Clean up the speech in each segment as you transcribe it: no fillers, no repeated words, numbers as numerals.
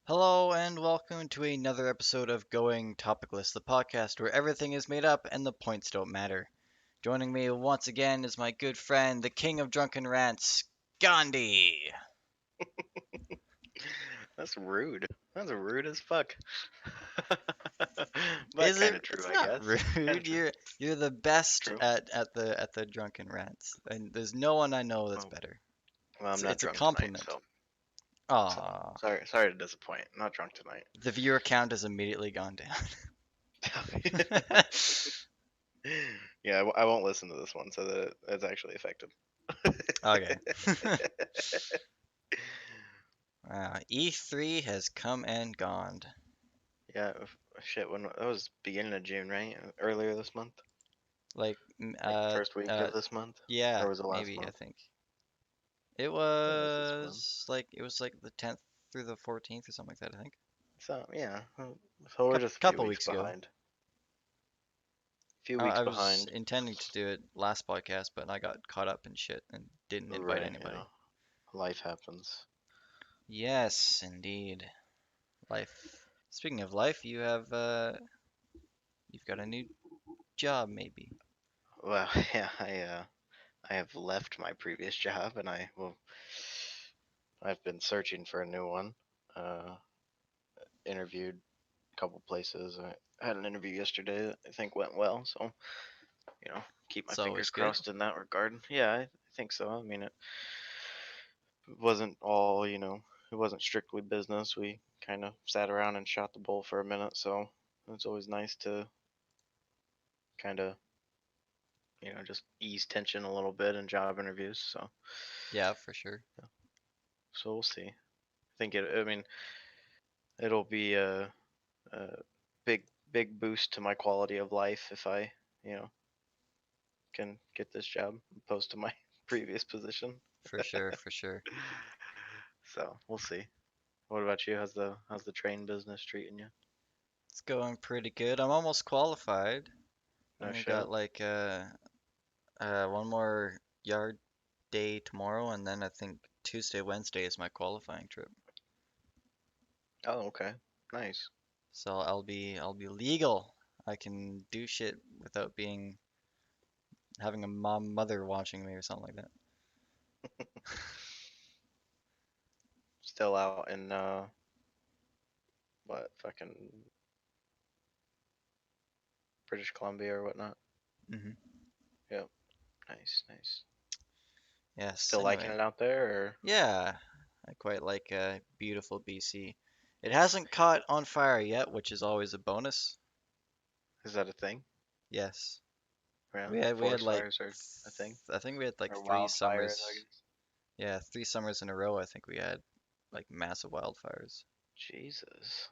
Hello and welcome to another episode of Going Topicless, the podcast where everything is made up and the points don't matter. Joining me once again is my good friend, the king of drunken rants, Gandhi. That's rude. That's rude as fuck. But Is kind it? of true, It's I not guess. Kind of rude. true. You're the best True. at the drunken rants, and there's no one I know that's Well, better. well, I'm It's not it's a drunk tonight, compliment. so Ah, sorry to disappoint. I'm not drunk tonight. the viewer count has immediately gone down. Yeah, I won't listen to this one, so that it's actually effective. Okay. E3 has come and gone. Yeah, shit. When that was beginning of June, right? Earlier this month, Like, like first week of this month, yeah, or was it last maybe I month? think it I think it was this month. was like the 10th through the 14th or something like that. I think So yeah, so we're just a few couple weeks weeks ago. behind. Few weeks I was behind. intending to do it last podcast, but I got caught up in shit and didn't invite Right, anybody. yeah. Life happens. Yes, indeed. Life. Speaking of life, you've got a new job maybe. Well, yeah, I have left my previous job and I've been searching for a new one. Uh Interviewed a couple places. I had an interview yesterday that I think went well, so keep my It's always fingers good. crossed in that regard. Yeah, I think so. I mean, it wasn't all, it wasn't strictly business. We kind of sat around and shot the bull for a minute, so it's always nice to kind of just ease tension a little bit in job interviews. Yeah, for sure. So we'll see. I mean, it'll be a big, big boost to my quality of life if I, you know, can get this job opposed to my previous position. For sure, for sure. So we'll see. What about you? How's the train business treating you? It's going pretty good. I'm almost qualified. No Only shit. got like one more yard day tomorrow, and then I think Tuesday, Wednesday is my qualifying trip. Oh, okay. Nice. So I'll be legal. I can do shit without being having a mother watching me or something like that. Still out in what fucking British Columbia or whatnot. Hmm. Yep. Nice, nice. Yes. Still liking Anyway, it out there, or yeah, I quite like beautiful BC. It hasn't caught on fire yet, which is always a bonus. is that a thing? Yes. Yeah, We had forest like fires are a thing, I think we had like or three wildfires, I summers. guess. Yeah, 3 summers in a row. I think we had like massive wildfires. Jesus.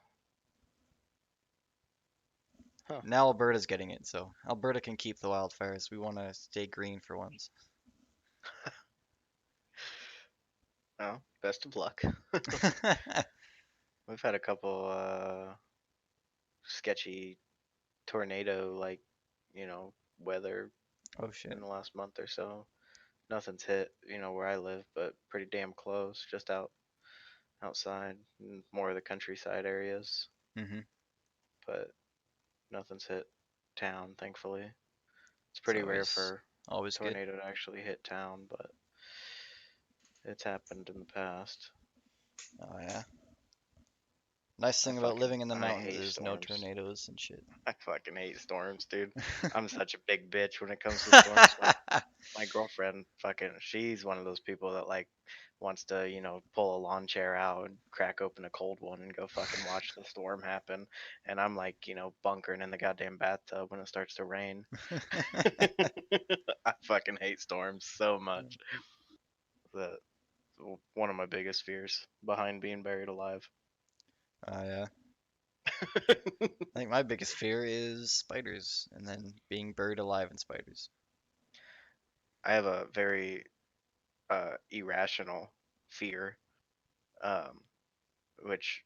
Huh. Now Alberta's getting it, so Alberta can keep the wildfires. We want to stay green for once. Oh, best of luck. We've had a couple sketchy tornado like, weather Oh shit. in the last month or so. Nothing's hit, where I live, but pretty damn close, just outside, more of the countryside areas. Hmm. But nothing's hit town, thankfully. It's It's pretty rare for a always good. tornado to actually hit town, but it's happened in the past. Oh yeah. Nice I thing about fucking living in the I mountains hate is no storms. tornadoes and shit. I fucking hate storms, dude. I'm such a big bitch when it comes to storms. My girlfriend, fucking, she's one of those people that like wants to, pull a lawn chair out and crack open a cold one and go fucking watch the storm happen. And I'm like, bunkering in the goddamn bathtub when it starts to rain. I fucking hate storms so much. That one of my biggest fears behind being buried alive. Yeah. I think my biggest fear is spiders, and then being buried alive in spiders. I have a very irrational fear, um, which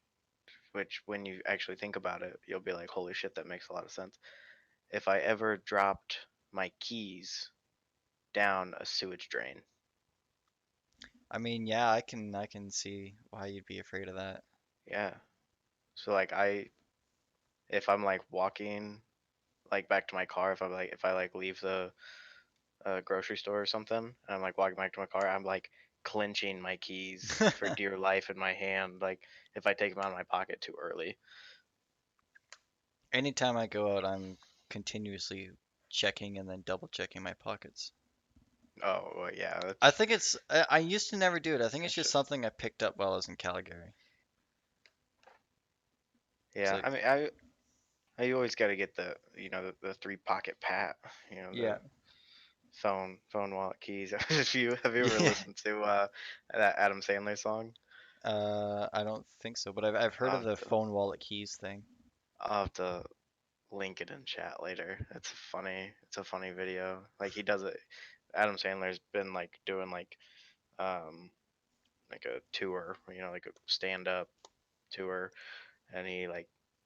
when you actually think about it, you'll be like, holy shit, that makes a lot of sense. If I ever dropped my keys down a sewage drain, I mean, yeah, I can see why you'd be afraid of that. yeah, So like if I'm like walking like back to my car, if I like leave the grocery store or something, and I'm like walking back to my car, I'm like clenching my keys for dear life in my hand. Like if I take them out of my pocket too early. Anytime I go out, I'm continuously checking and then double checking my pockets. Oh well, yeah, I think I used to never do it. I think it's that's just just something I picked up while I was in Calgary. It's yeah. like, I mean, I always got to get the the three pocket pat. The yeah, phone wallet keys. If you have you ever yeah. listened to that Adam Sandler song? I don't think so, but I've heard I'll of have the to, phone wallet keys thing. I'll have to link it in chat later. It's a funny video. Like he does it. Adam Sandler's been like doing um like a tour, like a stand up tour, and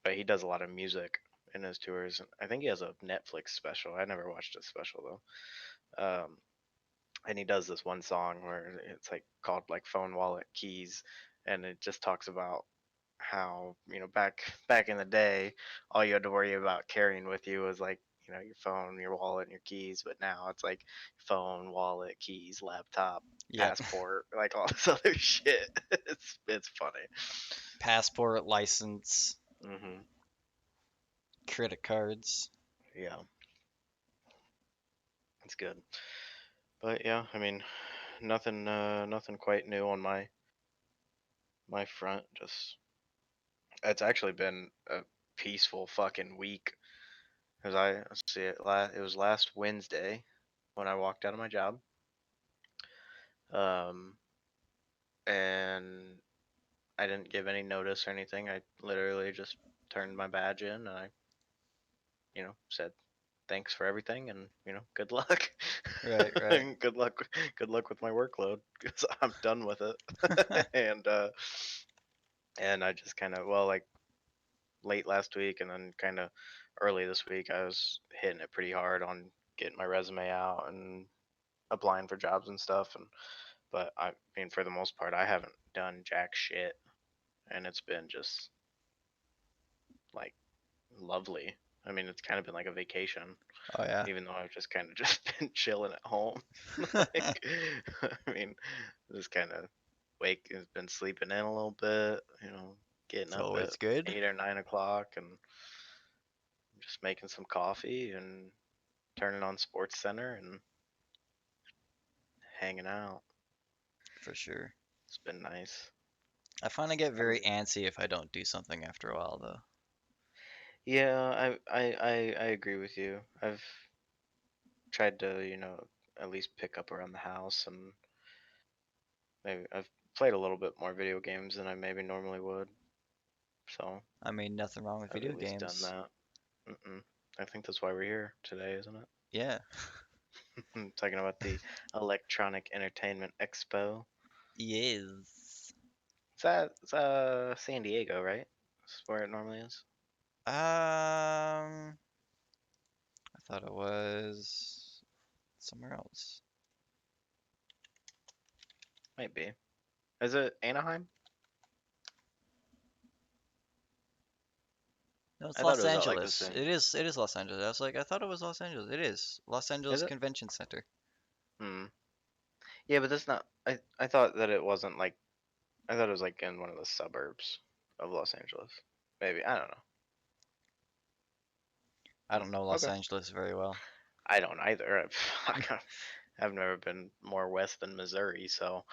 but he does a lot of music in his tours. I think he has a Netflix special. I never watched his special though. And he does this one song where it's like called like phone wallet keys, and it just talks about how back in the day all you had to worry about carrying with you was like your phone, your wallet, and your keys, but now it's like phone, wallet, keys, laptop, Yep. passport, like all this other shit. It's funny. Passport, license, Hmm. credit cards. Yeah, it's good. But yeah, I mean, nothing quite new on my front. Just it's actually been a peaceful fucking week. Cause let's see it was last Wednesday when I walked out of my job. Um, and I didn't give any notice or anything. I literally just turned my badge in and I, said thanks for everything and good luck. Right, right. And good luck with my workload because I'm done with it. and and I just kind of like late last week and then kind of early this week I was hitting it pretty hard on getting my resume out and applying for jobs and stuff. And but I mean for the most part I haven't done jack shit, and it's been just like lovely. I mean it's kind of been like a vacation, Oh yeah. even though I've just kind of just been chilling at home. Like I mean just kind of wake has been sleeping in a little bit, getting It's up at always good 8 or 9 o'clock and just making some coffee and turning on Sports Center and hanging out. for sure. It's been nice. I find I get I very mean, antsy if I don't do something after a while, though. yeah, I agree with you. I've tried to, at least pick up around the house, and maybe I've played a little bit more video games than I maybe normally would. So I mean, nothing wrong with I've video at least done games. that. Mm-mm. I think that's why we're here today, isn't it? Yeah. Talking about the Electronic Entertainment Expo. Yes. It's San Diego, right? That's where it normally is. I thought it was somewhere else. Might be. Is it Anaheim? No, it's I thought it Los was at like the Angeles. same. It is Los Angeles. I was like, I thought it was Los Angeles. It is. Los Is Angeles it? Convention Center. Hmm. Yeah, but that's not. I thought that it wasn't like. I thought it was like in one of the suburbs of Los Angeles. Maybe I don't know. I don't know Los Okay. Angeles very well. I don't either. I've never been more west than Missouri, so.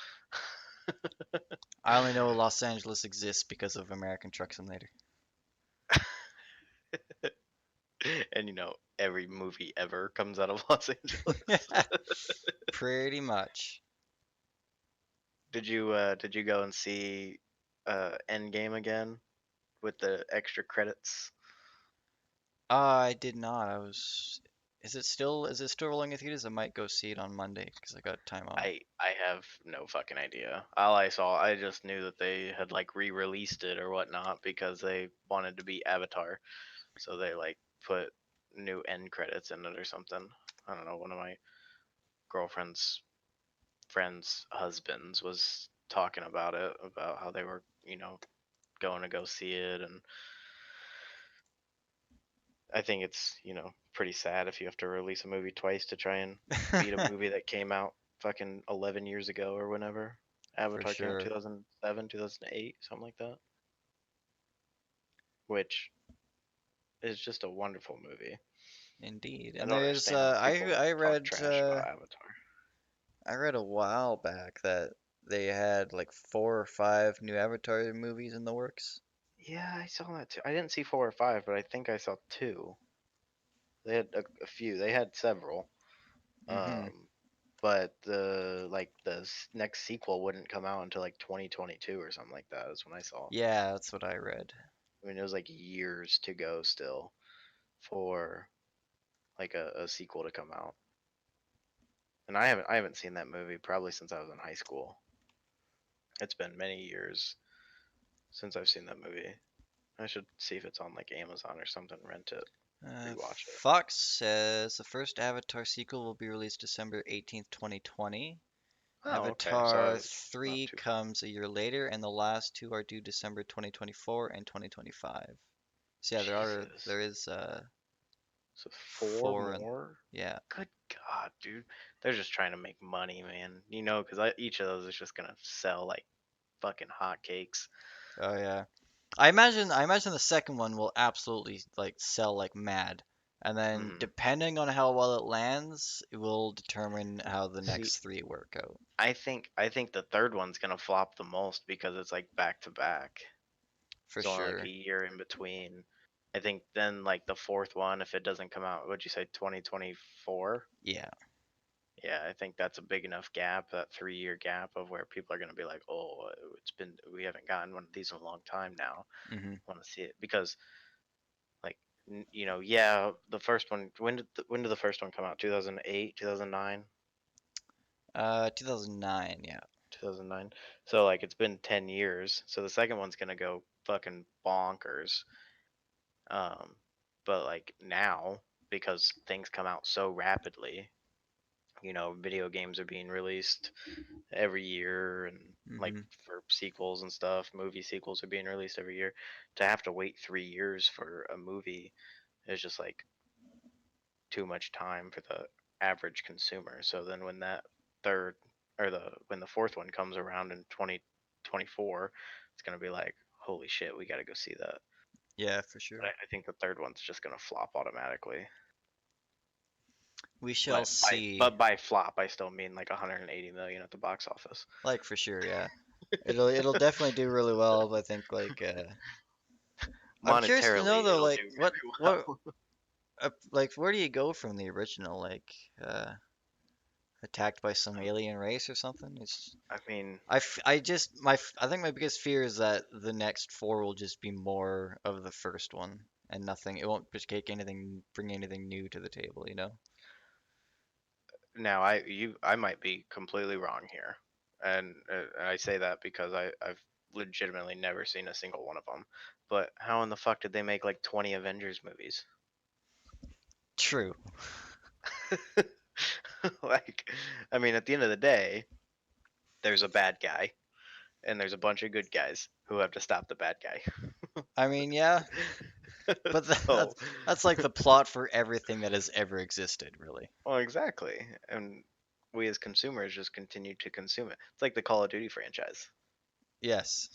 I only know Los Angeles exists because of American Truck Simulator. And every movie ever comes out of Los Angeles. Pretty much. Did you go and see Endgame again with the extra credits? I did not. I was. Is it still rolling in theaters? I might go see it on Monday because I got time off. I have no fucking idea. All I saw, I just knew that they had like re-released it or whatnot because they wanted to be Avatar, so they like put new end credits in it or something. I don't know. One of my girlfriend's friends' husbands was talking about it, about how they were, going to go see it, and I think it's pretty sad if you have to release a movie twice to try and beat a movie that came out fucking 11 years ago or whenever. For Avatar came out sure. 2007, 2008, something like that, which is just a wonderful movie. Indeed. I And don't there's understand how people I talk read trash about Avatar. I read a while back that they had like 4 or 5 new Avatar movies in the works. Yeah, I saw that too. I didn't see 4 or 5, but I think I saw two. They had a few. They had several. Mm-hmm. Um, but the next sequel wouldn't come out until like 2022 or something like that. Is when I saw. Yeah, that's what I read. I mean, it was like years to go still for like a sequel to come out. And I haven't seen that movie probably since I was in high school. It's been many years since I've seen that movie. I should see if it's on like Amazon or something, rent it, rewatch it. Fox says the first Avatar sequel will be released December 18th, 2020. Oh, okay. Avatar So it's not 3 too far. comes a year later, and the last two are due December 2024 and 2025. So yeah, Jesus. there is So four four and more? yeah. Good God, dude. They're just trying to make money, man. Because each of those is just gonna sell like fucking hotcakes. Oh yeah. I imagine the second one will absolutely like sell like mad. And then Hmm. depending on how well it lands, it will determine how the See, next three work out. I think the third one's gonna flop the most because it's like back to back. For There's only like a sure. year in between. I think then like the fourth one, if it doesn't come out, would you say 2024? Yeah. Yeah, I think that's a big enough gap, that 3 year gap of where people are gonna be like, oh, we haven't gotten one of these in a long time now. Hmm. Want to see it because like yeah, the first one. When did the first one come out? 2008, 2009, 2009, yeah. 2009. So like it's been 10 years. So the second one's gonna go fucking bonkers. Um, but like now, because things come out so rapidly, video games are being released every year, and like Hmm. for sequels and stuff, movie sequels are being released every year. To have to wait 3 years for a movie is just like too much time for the average consumer. So then when that third or the fourth one comes around in 2024, it's gonna be like, holy shit, we gotta go see that. Yeah, for But sure. I think the third one's just gonna flop automatically. We shall But by see. but by flop, I still mean like 180 million at the box office. Like for sure, yeah. It'll definitely do really well. I think I'm curious to know Monetarily, though, it'll like do very well. like where do you go from the original? Like attacked by some Um, alien race or something? It's I mean, I just I think my biggest fear is that the next four will just be more of the first one and nothing. It won't just take anything, bring anything new to the table, you know? now I might be completely wrong here, and I say that because I've legitimately never seen a single one of them. But how in the fuck did they make like 20 Avengers movies? True. Like, I mean, at the end of the day, there's a bad guy and there's a bunch of good guys who have to stop the bad guy. I mean, yeah, but So, that's like the plot for everything that has ever existed, really. well, exactly, and we as consumers just continue to consume it. It's like the Call of Duty franchise. Yes.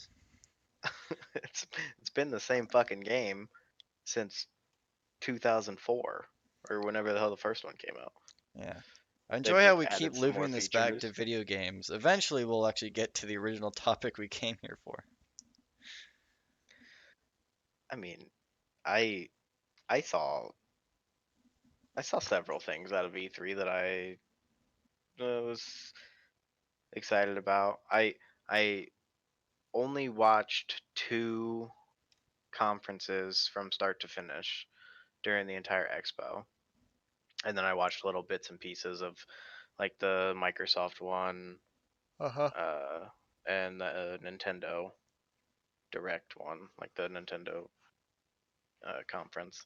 it's it's been the same fucking game since 2004 or whenever the hell the first one came out. Yeah. I They've enjoy how just we keep added some more looping this back to features. video games. Eventually, we'll actually get to the original topic we came here for. I mean, I I saw I saw several things out of E3 that I was excited about. I only watched two conferences from start to finish during the entire expo, and then I watched little bits and pieces of like the Microsoft one, Uh-huh. uh, and the Nintendo Direct one, like the Nintendo conference.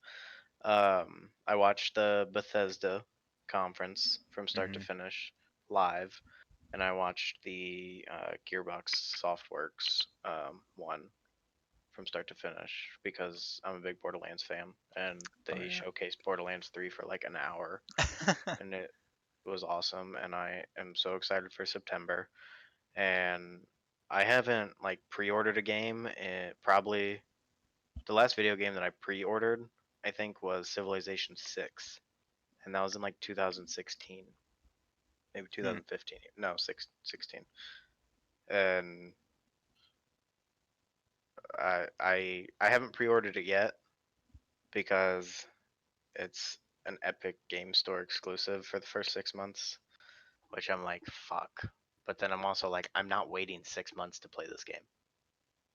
I watched the Bethesda conference from start to Hmm. finish live, and I watched the Gearbox Softworks one. from start to finish because I'm a big Borderlands fan, and Oh they yeah. showcased Borderlands 3 for like an hour, and it was awesome. And I am so excited for September. And I haven't like pre-ordered a game. Probably the last video game that I pre-ordered, I think, was Civilization 6, and that was in like 2016, maybe Hmm. 2015. No, 16. And I haven't pre-ordered it yet because it's an Epic Game Store exclusive for the first 6 months, which I'm like, fuck. But then I'm also like, I'm not waiting 6 months to play this game.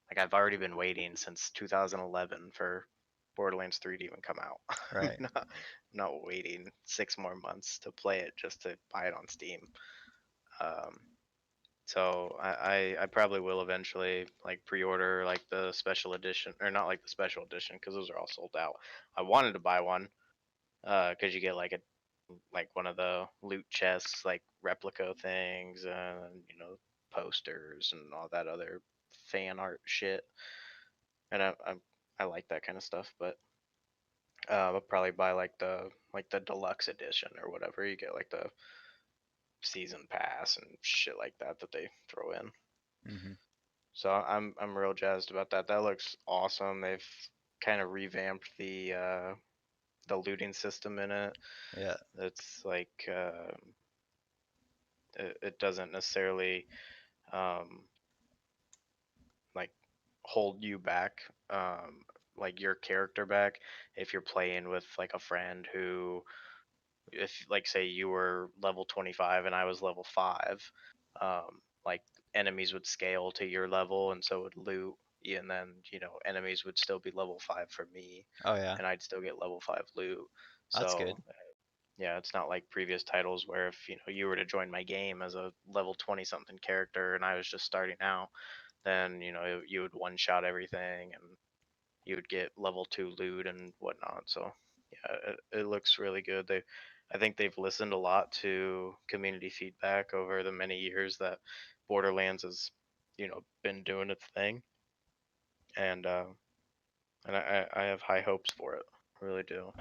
Like I've already been waiting since 2011 for Borderlands 3 to even come out. I'm Right. not waiting 6 more months to play it just to buy it on Steam. Um, so I probably will eventually like pre-order like the special edition, or not like the special edition because those are all sold out. I wanted to buy one because you get like one of the loot chests, like replica things, and posters and all that other fan art shit. And I like that kind of stuff, but I'll probably buy like the deluxe edition or whatever. You get like the season pass and shit like that they throw in. Hmm. So I'm real jazzed about that. That looks awesome. They've kind of revamped the looting system in it. Yeah. It's like it doesn't necessarily um, like hold you back, like your character back, if you're playing with like a friend who, if like say you were level 25 and I was level 5, like enemies would scale to your level and so would loot, and then enemies would still be level 5 for me, Oh yeah. and I'd still get level 5 loot. That's good. So yeah, it's not like previous titles where if you were to join my game as a level 20 something character and I was just starting out, then you would one shot everything and you would get level 2 loot and whatnot. So yeah, it looks really good. I think they've listened a lot to community feedback over the many years that Borderlands has been doing its thing, and I have high hopes for it. I really do.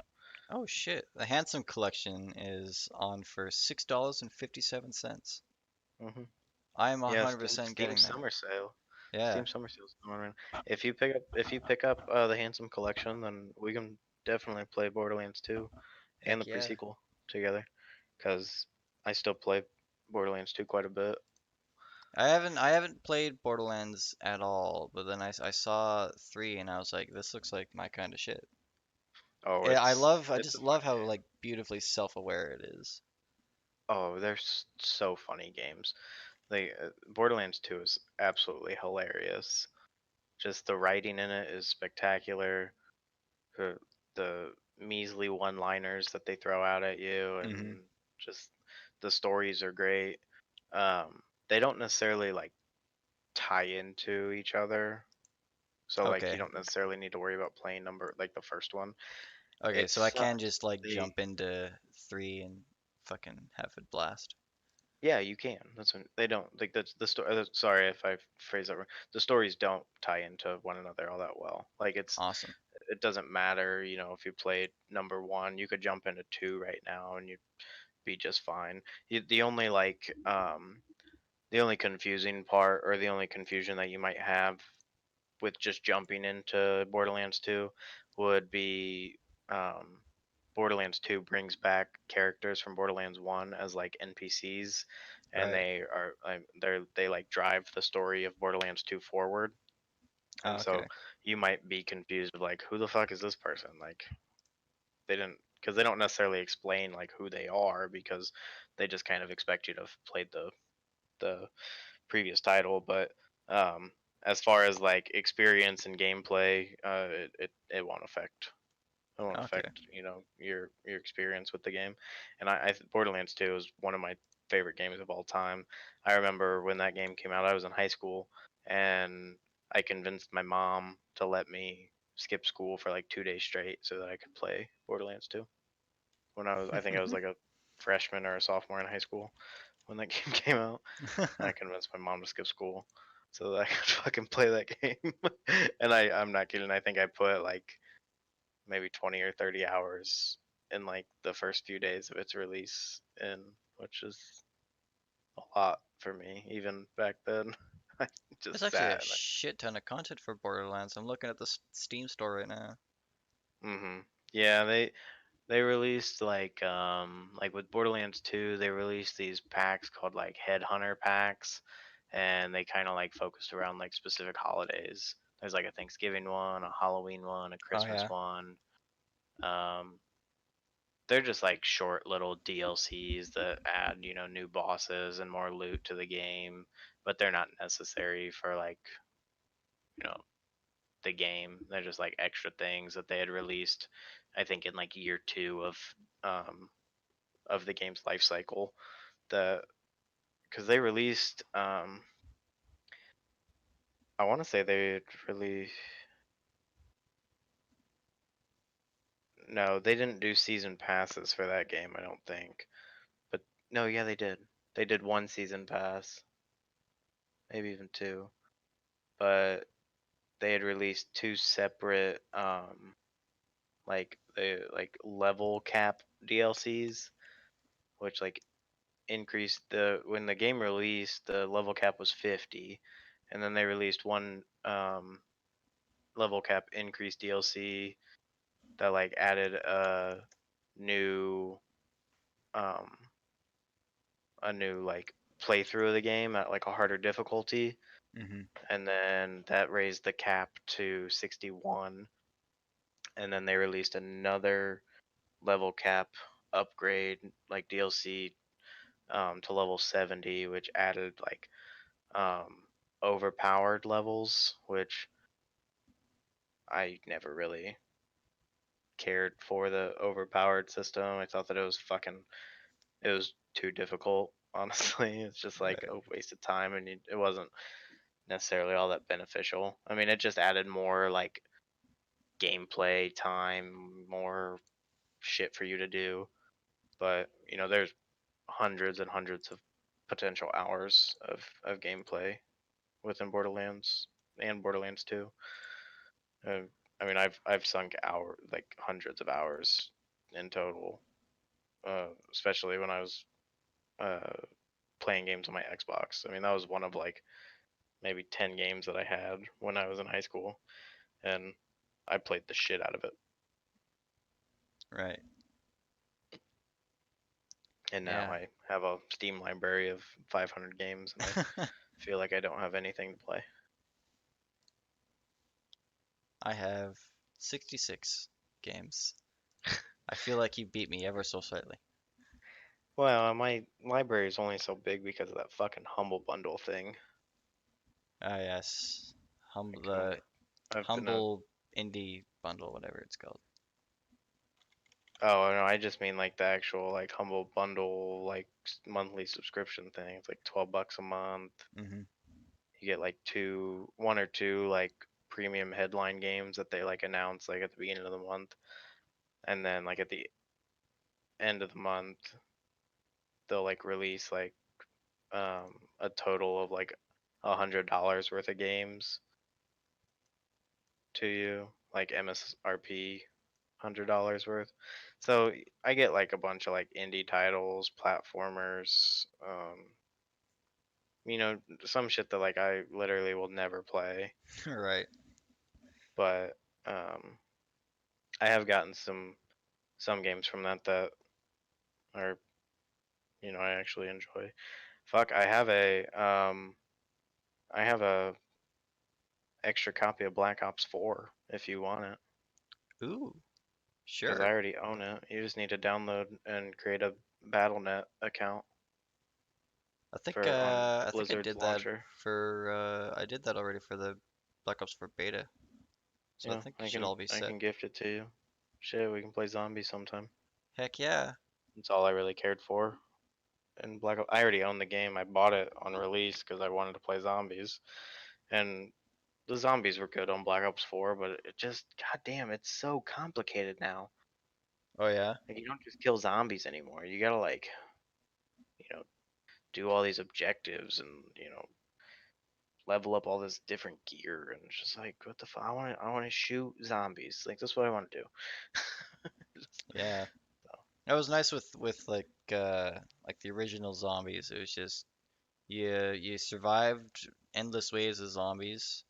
Oh shit. The Handsome Collection is on for $6.57. hmm I am Yeah, Steam 100% Steam getting that. Summer Sale. Yeah. Steam Summer Sale's going on. If you pick up the Handsome Collection, then we can definitely play Borderlands 2 and the Heck yeah. pre-sequel together, because I still play Borderlands 2 quite a bit. I haven't played Borderlands at all, but then I saw 3 and I was like, this looks like my kind of shit. Oh, Yeah, I it's just a fun love how game. like beautifully self-aware it is. Oh, they're so funny games. Borderlands 2 is absolutely hilarious. Just the writing in it is spectacular. The, the measly one-liners that they throw out at you, Hmm. and just the stories are great. They don't necessarily like tie into each other, so like you Okay. don't necessarily need to worry about playing number like the first one. Okay, so I It's can just like they jump into 3 and fucking have it blast. Yeah, you can. That's when they don't like the story. Sorry if I phrase that wrong. The stories don't tie into one another all that well. Like Awesome. it doesn't matter, if you played number one, you could jump into two right now and you'd be just fine. The only confusing part, or the only confusion that you might have with just jumping into Borderlands 2, would be um, Borderlands 2 brings back characters from Borderlands 1 as like NPCs, and Right. they like drive the story of Borderlands 2 forward. Oh, And so okay. you might be confused of like, who the fuck is this person? Like they didn't, because they don't necessarily explain like who they are, because they just kind of expect you to have played the previous title. But um, as far as like experience and gameplay, it won't affect. It won't Okay. affect your experience with the game. And Borderlands 2 is one of my favorite games of all time. I remember when that game came out, I was in high school, and I convinced my mom to let me skip school for like 2 days straight so that I could play Borderlands 2. I think I was like a freshman or a sophomore in high school when that game came out. I convinced my mom to skip school. so that I could fucking play that game. And I'm not kidding. I think I put like maybe 20 or 30 hours in like the first few days of its release, in which is a lot for me even back then. I There's just actually a sat and shit ton of content for Borderlands. I'm looking at the Steam store right now. yeah, they released like with Borderlands 2, they released these packs called like Headhunter packs, and they kind of like focused around like specific holidays. There's like a Thanksgiving one, a Halloween one, a Oh Christmas yeah. one. Um, they're just like short little DLCs that add, new bosses and more loot to the game, but they're not necessary for like, you know, the game. They're just like extra things that they had released, I think in like year 2 um of the game's life cycle. The Because they released, I want to say they released. No, they didn't do season passes for that game, I don't think. But no, yeah, they did. They did one season pass, maybe even two. But they had released two separate like level cap DLCs, which like increased the when the game released, the level cap was 50, and then they released one level cap increased DLC that like added new um a new like playthrough of the game at like a harder difficulty, Hmm. and then that raised the cap to 61, and then they released another level cap upgrade like DLC to level 70, which added like um overpowered levels, which I never really cared for the overpowered system. I thought that it was too difficult, honestly. It's just like Right. a waste of time, and it wasn't necessarily all that beneficial. I mean, it just added more like gameplay time, more shit for you to do. But there's hundreds and hundreds of potential hours of gameplay within Borderlands and Borderlands 2. Uh, I mean, I've sunk like hundreds of hours in total, especially when I was uh, playing games on my Xbox. I mean, that was one of like maybe 10 games that I had when I was in high school, and I played the shit out of it. Right. And now Yeah. I have a Steam library of 500 games, and I feel like I don't have anything to play. I have 66 games. I feel like you beat me ever so slightly. Well, my library is only so big because of that fucking Humble Bundle thing. Ah yes. Like The I've been a humble indie bundle, whatever it's called. Oh no, I just mean like the actual like Humble Bundle like monthly subscription thing. It's like $12 a month. Hmm. You get like one or two like premium headline games that they like announce like at the beginning of the month, and then like at the end of the month they'll like release like a total of like $100 worth of games to you, like MSRP $100 worth. So I get like a bunch of like indie titles, platformers, some shit that like I literally will never play, Right. but I have gotten some games from that are I actually enjoy. Fuck, I have a extra copy of Black Ops 4 if you want it, Ooh, because I sure. already own it. You just need to download and create a BattleNet account for on I think I Blizzard's did that launcher. for I did that already for the Black Ops 4 beta. So I Yeah, think it I should can all be I set. can gift it to you. Shit, we can play zombies sometime. Heck yeah. That's all I really cared for. And Black Ops, I already own the game. I bought it on release because I wanted to play zombies, and the zombies were good on Black Ops 4, but it just, goddamn, it's so complicated now. Oh yeah. Like, you don't just kill zombies anymore. You gotta like, you know, do all these objectives and level up all this different gear, and it's just like, what the fuck? I want to shoot zombies. Like that's what I want to do. Yeah. That was nice with like the original zombies. It was just you survived endless waves of zombies.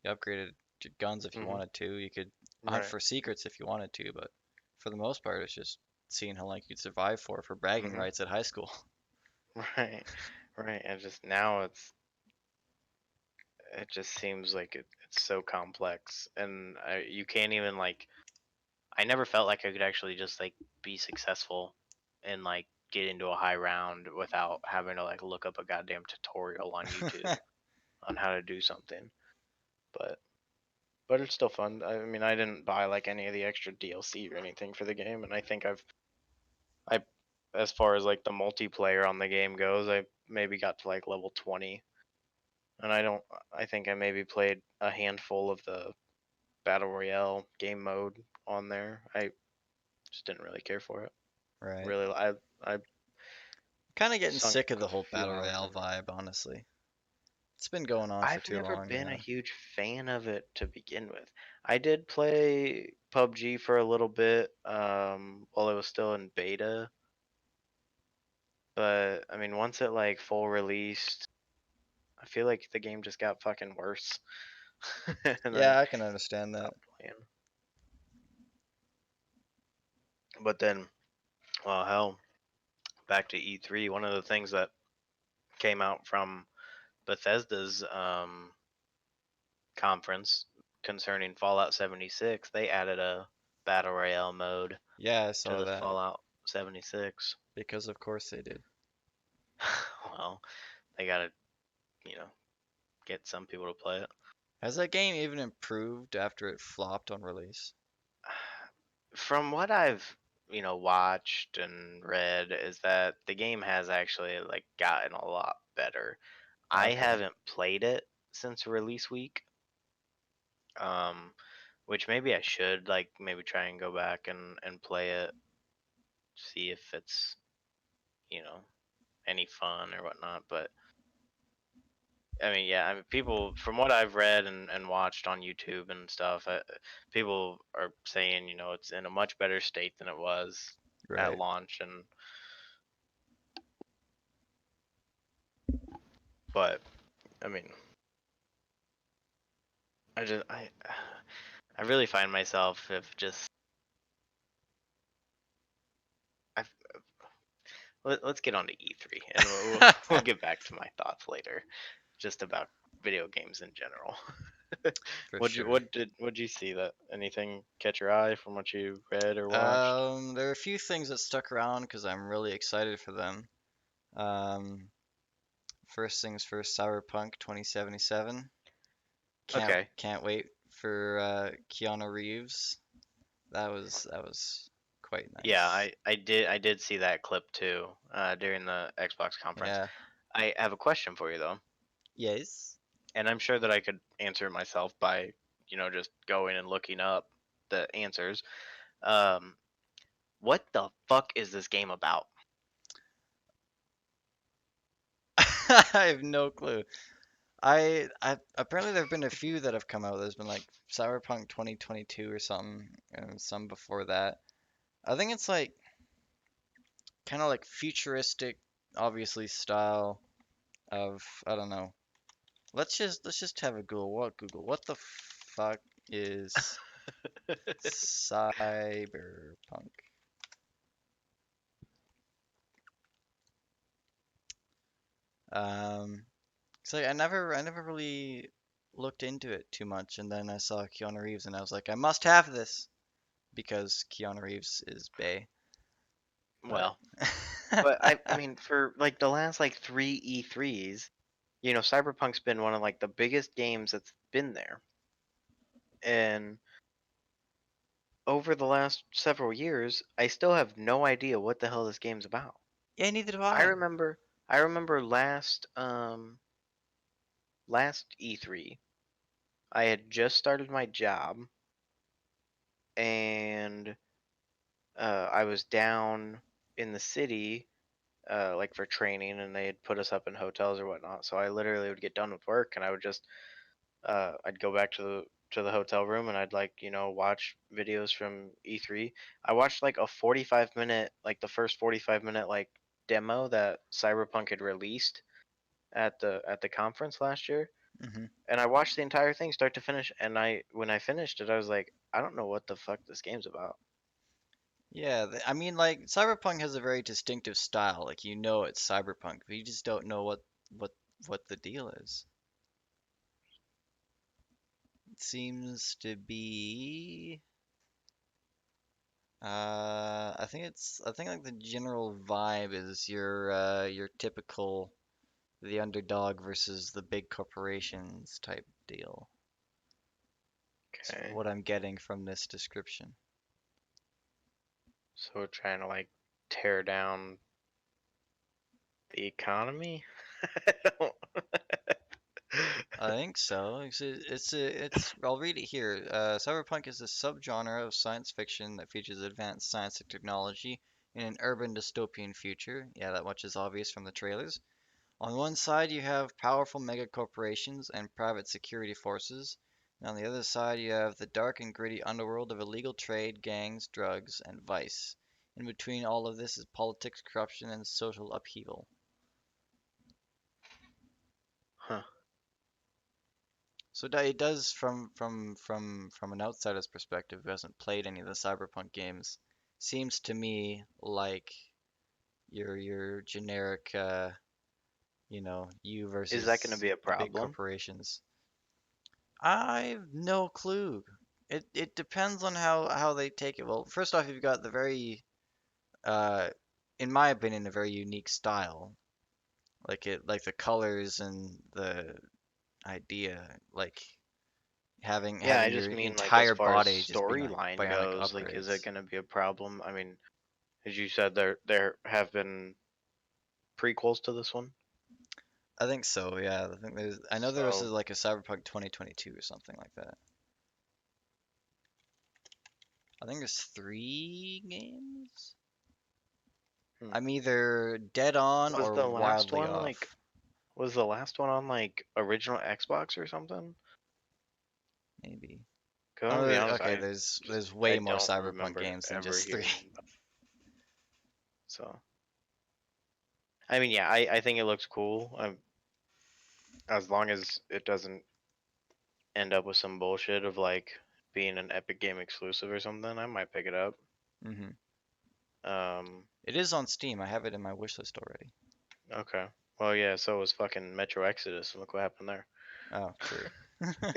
You upgraded your guns if you Hmm. wanted to. You could hunt Right. for secrets if you wanted to, but for the most part, it's just seeing how long you'd survive for bragging Hmm. rights at high school. Right. Right. And just now it just seems like it's so complex, and you can't even like. I never felt like I could actually just like be successful and like get into a high round without having to like look up a goddamn tutorial on YouTube on how to do something. But it's still fun. I mean, I didn't buy like any of the extra DLC or anything for the game, and I think I as far as like the multiplayer on the game goes, I maybe got to like level 20, and I think I maybe played a handful of the battle royale game mode on there. I just didn't really care for it. Right. Really, I Kind of getting sunk sick of a the whole few battle hours royale in it. vibe, honestly. It's been going on for I've too never long, been a yeah. huge fan of it to begin with. I did play PUBG for a little bit while it was still in beta, but I mean once it like full released, I feel like the game just got fucking worse. And I Yeah, I can understand that. stopped playing. But then, well, hell, back to E3, one of the things that came out from Bethesda's conference concerning Fallout 76, they added a battle royale mode Yeah, I to saw the that Fallout 76. because of course they did. Well, they gotta, you know, get some people to play it. Has that game even improved after it flopped on release? From what I've, watched and read, is that the game has actually like gotten a lot better. I Okay, haven't played it since release week, um, which maybe I should like maybe try and go back and play it, see if it's you know any fun or whatnot. But I mean, yeah, I mean, people from what I've read and watched on YouTube and stuff, people are saying it's in a much better state than it was at right. launch, and but I mean, I just I really find myself if just I let's get on to E3 and we'll get back to my thoughts later, just about video games in general. For sure. What'd you see, that anything catch your eye from what you read or watched? There are a few things that stuck around because I'm really excited for them. Um, First things first, Cyberpunk 2077. Okay. Can't wait for Keanu Reeves. That was quite Yeah, nice. I did see that clip too during the Xbox conference. Yeah. I have a question for you though, Yes. and I'm sure that I could answer it myself by just going and looking up the answers. Um, what the fuck is this game about? I have no clue. I apparently there have been a few that have come out. There's been like Cyberpunk 2022 or something, and some before that. I think it's like kind of like futuristic, obviously style of I don't know. Let's just have a Google. Google? What the fuck is cyberpunk? Um, so I never really looked into it too much, and then I saw Keanu Reeves, and I was like, I must have this because Keanu Reeves is Bay. But Well, but I mean for like the last like three E3s, Cyberpunk's been one of like the biggest games that's been there, and over the last several years, I still have no idea what the hell this game's about. yeah, neither do I I. remember I remember last E3, I had just started my job, and I was down in the city like for training, and they'd put us up in hotels or whatnot. So I literally would get done with work, and I would just I'd go back to the hotel room, and I'd like watch videos from E3. I watched like a 45 minute, like the first 45 minute like demo that Cyberpunk had released at the conference last year, Hmm. and I watched the entire thing start to finish. And I when I finished it, I was like, I don't know what the fuck this game's about. Yeah, I mean, like Cyberpunk has a very distinctive style. Like you know it's Cyberpunk, but you just don't know what what the deal is. It seems to be I think like the general vibe is your typical the underdog versus the big corporations type deal. It's Okay, what I'm getting from this description. so we're trying to like tear down the economy. I don't- I think so. I'll read it here. Cyberpunk is a subgenre of science fiction that features advanced science and technology in an urban dystopian future. Yeah, that much is obvious from the trailers. On one side, you have powerful mega corporations and private security forces. And on the other side, you have the dark and gritty underworld of illegal trade, gangs, drugs, and vice. In between all of this is politics, corruption, and social upheaval. huh. So it does, from an outsider's perspective, who hasn't played any of the Cyberpunk games, seems to me like your generic, you Is that going to versus be a the big problem? corporations. I've no clue. It depends on how they take it. Well, first off, you've got the very, uh, in my opinion, a very unique style. Like the colors and the idea, like Yeah, I having your just mean like as entire far as body just being like storyline bionic goes, like is it upgrades. going to be a problem? I mean, as you said, there have been prequels to this one, I think so, yeah. I know there was so like a Cyberpunk 2022 or something like that. I think there's three games. hmm. I'm either dead on Was or the last wildly one like off, was the last one on like original Xbox or something? maybe. 'Cause I'm Oh, gonna be honest, okay, I just there's I way more don't Cyberpunk remember games than ever just three. hearing about. So I mean, yeah, I think it looks cool. As long as it doesn't end up with some bullshit of like being an Epic Game exclusive or something, I might pick it up. Hmm. Um, It is on Steam. I have it in my wish list already. okay. Well, yeah, so was fucking Metro Exodus. Look what happened there. Oh, true. Yeah,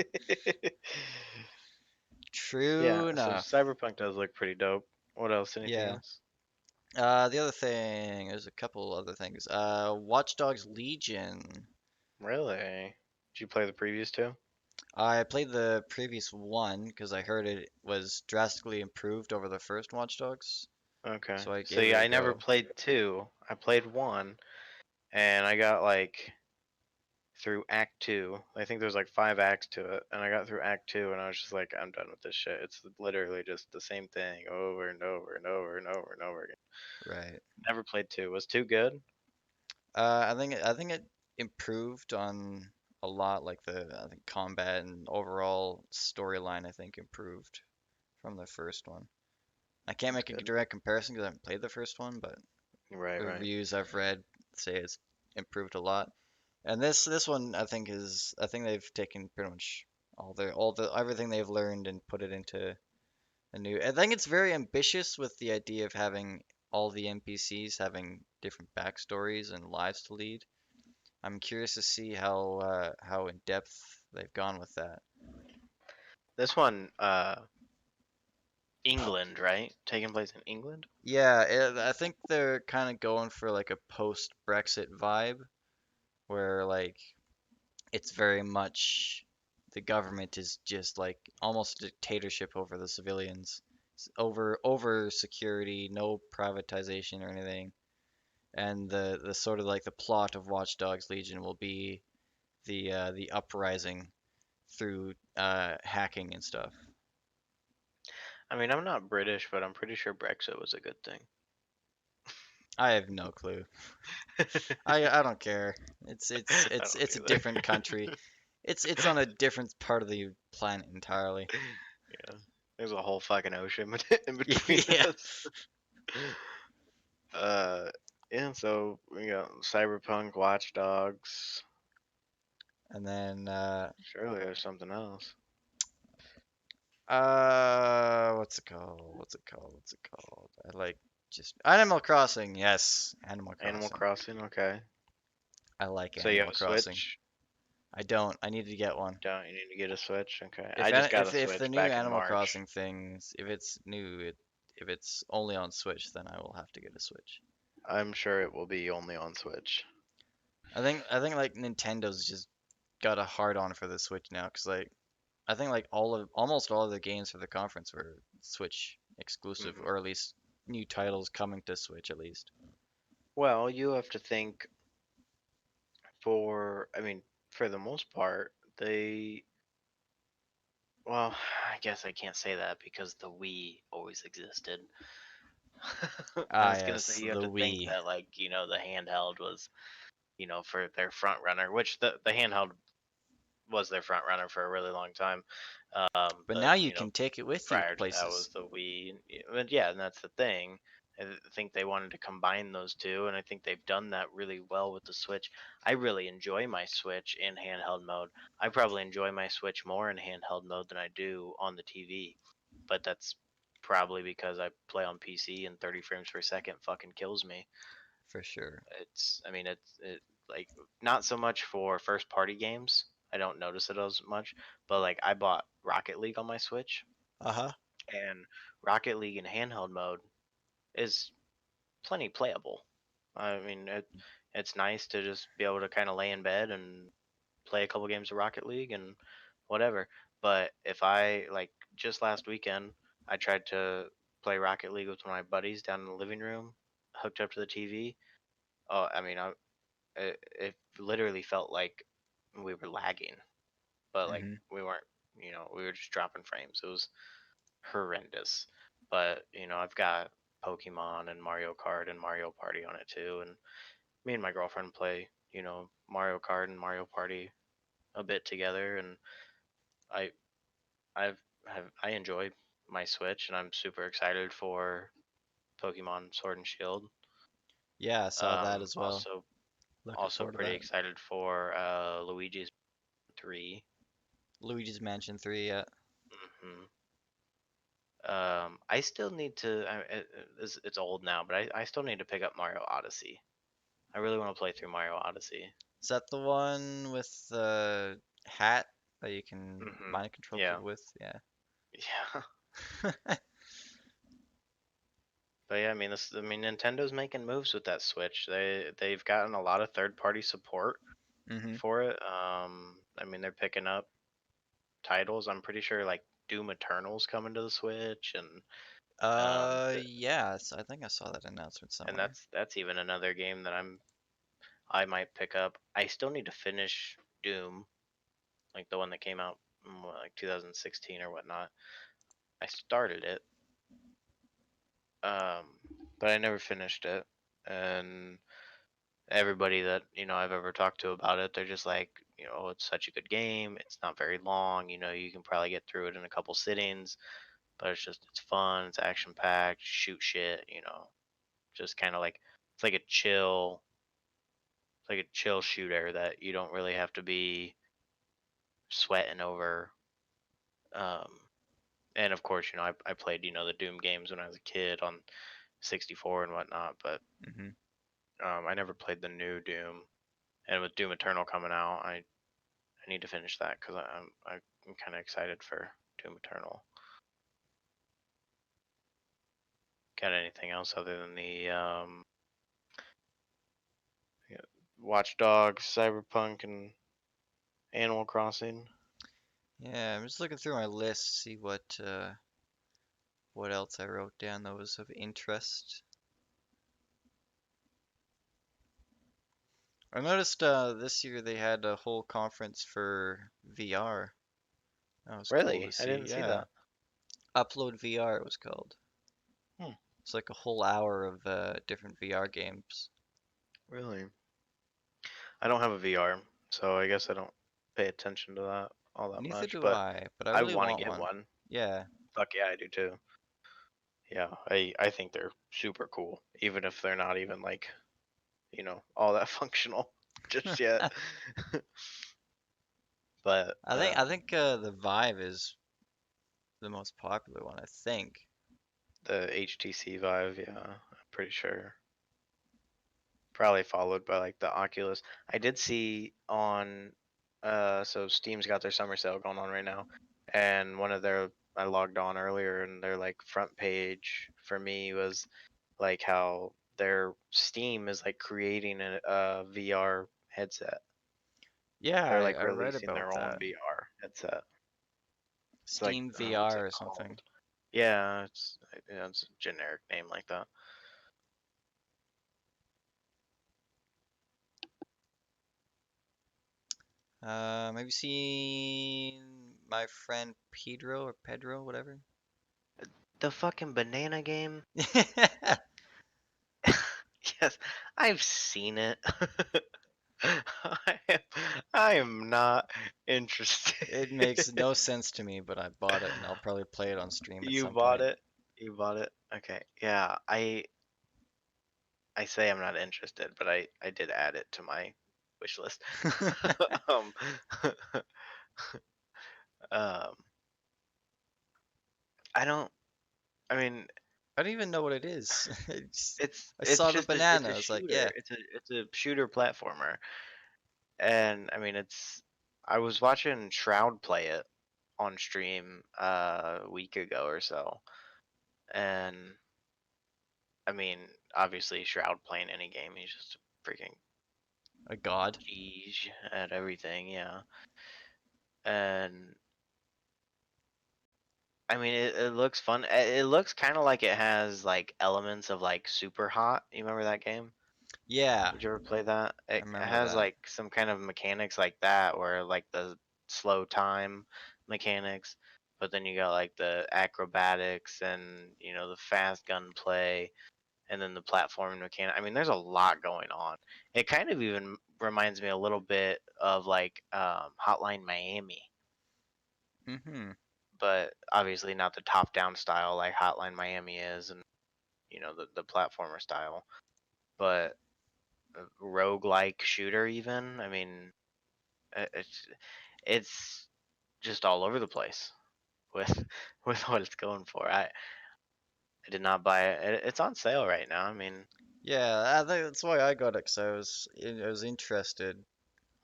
True so enough. Cyberpunk does look pretty dope. What else? Anything Yeah. else? The other thing, there's a couple other things. Watch Dogs Legion. Really? Did you play the previous two? I played the previous one because I heard it was drastically improved over the first Watch Dogs, Okay. so I gave See, it a I never go. played two. I played one, and I got like through Act Two. I think there's like 5 acts to it, and I got through Act Two, and I was just like, I'm done with this shit. It's literally just the same thing over and over and over and over and over again. Right. Never played two. Was two good? I think it improved on a lot, like the I think combat and overall storyline. I think improved from the first one. I can't That's make a good. direct comparison because I haven't played the first one, but Right, right. reviews I've read say it's improved a lot. And this one I think they've taken pretty much all the everything they've learned and put it into a new. I think it's very ambitious with the idea of having all the NPCs having different backstories and lives to lead. I'm curious to see how in depth they've gone with that. This one, England, right? Taking place in England? Yeah, I think they're kind of going for like a post-Brexit vibe where like it's very much the government is just like almost a dictatorship over the civilians, over security, no privatization or anything. And the sort of like the plot of Watch Dogs Legion will be the uprising through hacking and stuff. I mean, I'm not British, but I'm pretty sure Brexit was a good thing. I have no clue. I don't care. It's it's I it's don't it's a different country. either. It's on a different part of the planet entirely. Yeah. There's a whole fucking ocean in between Yeah. us. Uh, yeah. So we got Cyberpunk, Watch Dogs. And then Surely there's something else. what's it called? What's it called? What's it called? I like just Animal Crossing. Yes, Animal Animal Crossing. Crossing. Okay. I like So you have Animal a Crossing. Switch. I don't. I need to get one. Don't you need to get a Switch? Okay. If I just an- got a if the Switch new back in Animal March. Crossing things, if it's new, if it's only on Switch, then I will have to get a Switch. I'm sure it will be only on Switch. I think like Nintendo's just got a hard on for the Switch now, cause like I think like almost all of the games for the conference were Switch exclusive, Hmm. or at least new titles coming to Switch at least. Well, you have to think I mean, for the most part, well, I guess I can't say that because the Wii always existed. I Ah was gonna say yes, you have the to think Wii. that like, the handheld was, for their front runner, which the handheld was their front runner for a really long time. But now But you can take it with you prior to that was places. the Wii. But yeah, and that's the thing. Think they wanted to combine those two, and I think they've done that really well with the Switch. I really enjoy my Switch in handheld mode. I probably enjoy my Switch more in handheld mode than I do on the TV, but that's probably because I play on PC and 30 frames per second fucking kills me. For sure. I mean, like not so much for first party games. I don't notice it as much, but like I bought Rocket League on my Switch, Uh-huh. and Rocket League in handheld mode is plenty playable. I mean, it's nice to just be able to kind of lay in bed and play a couple games of Rocket League and whatever. But if I like just last weekend, I tried to play Rocket League with one of my buddies down in the living room, hooked up to the TV. Oh, I mean, it literally felt like we were lagging, but like Hmm. we weren't. We were just dropping frames. It was horrendous. But I've got Pokemon and Mario Kart and Mario Party on it too, and me and my girlfriend play Mario Kart and Mario Party a bit together, and I I've I enjoy my Switch, and I'm super excited for Pokemon Sword and Shield. Yeah, I saw that as well. Also Looking also forward to pretty that. excited for Luigi's 3. Luigi's Mansion 3, yeah. Hmm. I still need to. It's old now, but I still need to pick up Mario Odyssey. I really want to play through Mario Odyssey. Is that the one with the hat that you can Hmm. mind control Yeah, people with? Yeah. yeah. But yeah, I mean, Nintendo's making moves with that Switch. They've gotten a lot of third party support Hmm. for it. I mean, they're picking up titles. I'm pretty sure like Doom Eternal's coming to the Switch, and um, th- Yeah, I think I saw that announcement and somewhere. that's even another game that I might pick up. I still need to finish Doom, like the one that came out in, like 2016 or whatnot. I started it, um, but I never finished it. And everybody that I've ever talked to about it, they're just like, it's such a good game. It's not very long. You can probably get through it in a couple sittings, but it's fun. It's action packed. Shoot shit. Just kind of like it's like a chill shooter that you don't really have to be sweating over. Um, and of course, I played the Doom games when I was a kid on 64 and whatnot, but Hmm. I never played the new Doom. And with Doom Eternal coming out, I need to finish that because I'm kind of excited for Doom Eternal. Got anything else other than the yeah, Watch Dogs, Cyberpunk, and Animal Crossing? Yeah, I'm just looking through my list, see what else I wrote down that was of interest. I noticed this year they had a whole conference for VR. That was cool to Really, I see. didn't see Yeah. that. Upload VR it was called. Hmm. It's like a whole hour of different VR games. Really? I don't have a VR, so I guess I don't pay attention to that all that Neither much. do But I, but I I really want to want get one. one. Yeah. Fuck yeah, I do too. Yeah, I think they're super cool, even if they're not even like, all that functional just yet. But I think the Vive is the most popular one, I think. the HTC Vive, yeah, I'm pretty sure. Probably followed by like the Oculus. I did see on so Steam's got their summer sale going on right now, and one of their I logged on earlier and their like front page for me was like how their Steam is like creating a VR headset. Yeah, They're I like read releasing about their own that. VR headset. It's like Steam what's VR it or something. called? Yeah, it's a generic name like that. Maybe seen my friend Pedro or Pedro, whatever. The fucking banana game. Yes, I've seen it. I am, I am not interested. It makes no sense to me, but I bought it and I'll probably play it on stream at You some bought point. it? You bought it? Okay. Yeah, I say I'm not interested, but I did add it to my wish list. um, um, I don't. I mean, I don't even know what it is. I it's saw the just it's banana. a I was like, shooter. yeah, It's a shooter platformer, and I mean it's. I was watching Shroud play it on stream a week ago or so, and I mean obviously Shroud playing any game, he's just a freaking a god. geez at everything, yeah. And I mean it looks fun. It looks kind of like it has like elements of like Super Hot. You remember that game? Yeah, Did you ever play that? I It remember has that. like some kind of mechanics like that, where like the slow time mechanics, but then you got like the acrobatics and the fast gunplay, and then the platforming mechanic. I mean, there's a lot going on. It kind of even reminds me a little bit of like Hotline Miami, Mm-hmm. but obviously not the top-down style like Hotline Miami is, and the platformer style, but rogue-like shooter even. I mean, it's just all over the place with with what it's going for. I did not buy it. It's on sale right now. I mean, Yeah, I think that's why I got it, 'cause I was interested.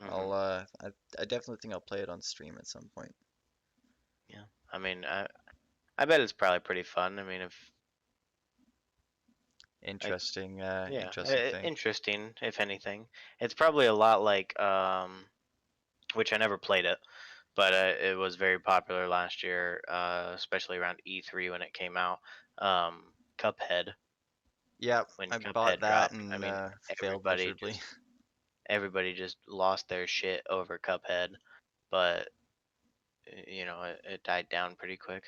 hmm I definitely think I'll play it on stream at some point. yeah. I mean, I bet it's probably pretty fun. I mean, if like yeah, Interesting thing. interesting if anything. It's probably a lot like which I never played it, but it was very popular last year, especially around E3 when it came out. Cuphead. Yep, When I bought Cuphead that dropped, I and mean, failed everybody miserably. just everybody just lost their shit over Cuphead, but it died down pretty quick.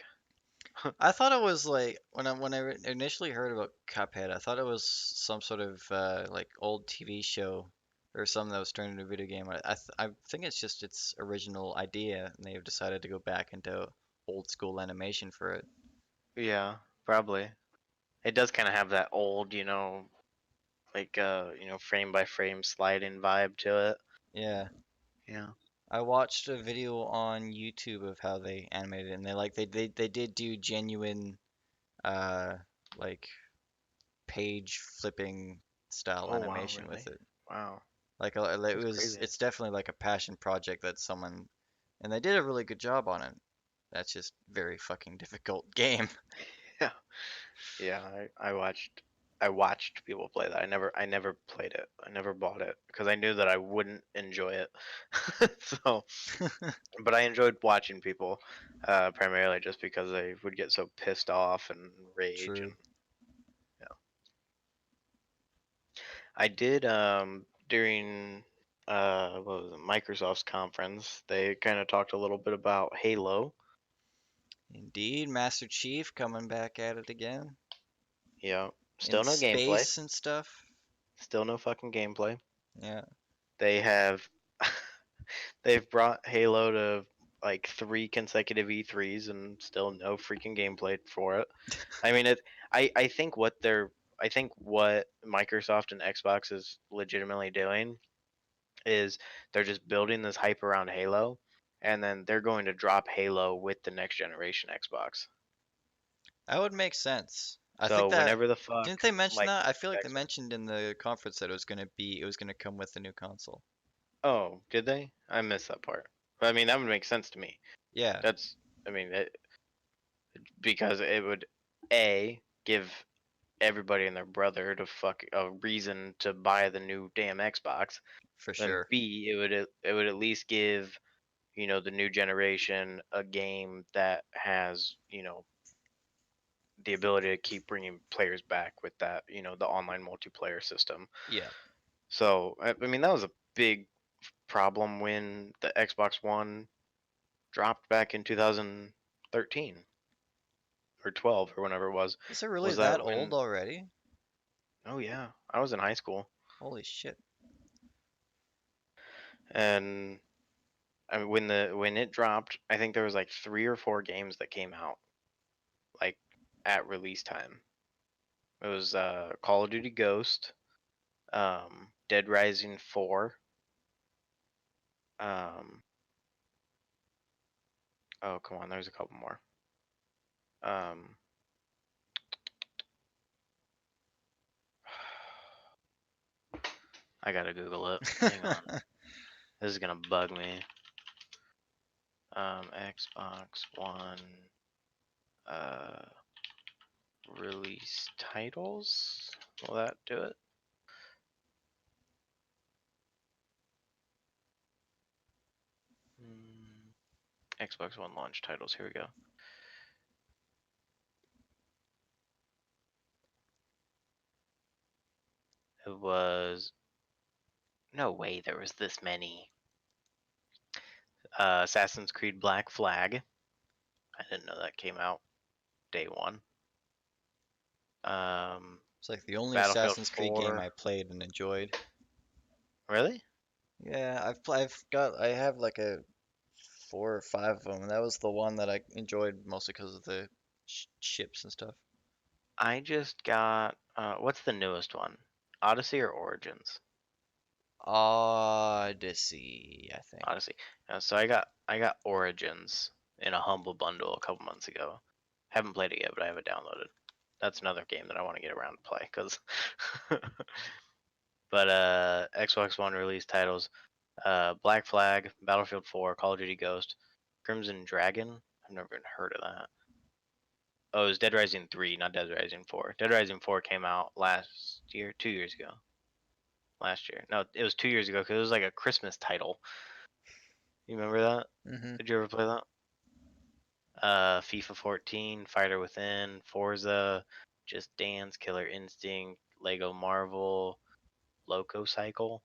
I thought it was like initially heard about Cuphead, I thought it was some sort of like old TV show or something that was turned into a video game. I think it's just its original idea, and they've decided to go back into old school animation for it. Yeah, probably. It does kind of have that old, like frame by frame sliding vibe to it. Yeah, Yeah. I watched a video on YouTube of how they animated it, and they did do genuine uh like page flipping style Oh wow, animation with really? it. Wow, It that's was, crazy. it's definitely like a passion project that someone, and they did a really good job on it. That's just very fucking difficult game. Yeah, yeah. I watched people play that. I never played it. I never bought it because I knew that I wouldn't enjoy it. So, but I enjoyed watching people, primarily just because they would get so pissed off and rage and True. yeah. I did during what was it, Microsoft's conference. They kind of talked a little bit about Halo. Indeed, Master Chief coming back at it again. Yeah. in Still no gameplay. space and stuff. Still no fucking gameplay. Yeah, They have they've brought Halo to like 3 consecutive E3s and still no freaking gameplay for it. I mean it I think I think what Microsoft and Xbox is legitimately doing is they're just building this hype around Halo and then they're going to drop Halo with the next generation Xbox. that would make sense. I think So that whenever the fuck didn't they mention like that? I feel like they Xbox. mentioned in the conference that it was gonna come with the new console. Oh, did they? I missed that part. But I mean that would make sense to me. Yeah, That's I mean because it would a give everybody and their brother to fuck a reason to buy the new damn Xbox. for Then sure. B it would at least give the new generation a game that has the ability to keep bringing players back with that the online multiplayer system. Yeah. So I mean that was a big problem when the Xbox One dropped back in 2013 or 12 or whenever it Is it really was that that old when already? oh yeah I was in high school Holy shit. and I mean when it dropped I think there was like 3 or 4 games that came out like at release time. It was Call of Duty Ghost, Dead Rising 4. Um, oh come on, there's a couple more. Um, I gotta Google it. Hang on, this is gonna bug me. Xbox One uh, release titles. Will that do it? Xbox One launch titles. Here we go. It was no way there was this many. Assassin's Creed Black Flag. I didn't know that came out day one. Um, It's like the only Battlefield Assassin's Creed game 4. I played and enjoyed. Really? Yeah, I have like a 4 or 5 of them, and that was the one that I enjoyed mostly because of the ships and stuff. I just got what's the newest one? Odyssey or Origins? Odyssey, I think. Odyssey. So I got Origins in a humble bundle a couple months ago. Haven't played it yet, but I have it downloaded. That's another game that I want to get around to play because but Xbox One release titles Black Flag, Battlefield 4, Call of Duty Ghost, Crimson Dragon. I've never even heard of that. Oh, it was Dead Rising 3, not Dead Rising 4. Dead Rising 4 came out last year, 2 years ago. Last year. No, it was 2 years ago because it was like a Christmas title. You remember that? Hmm. Did you ever play that? FIFA 14, Fighter Within, Forza, Just Dance, Killer Instinct, Lego Marvel, Loco Cycle,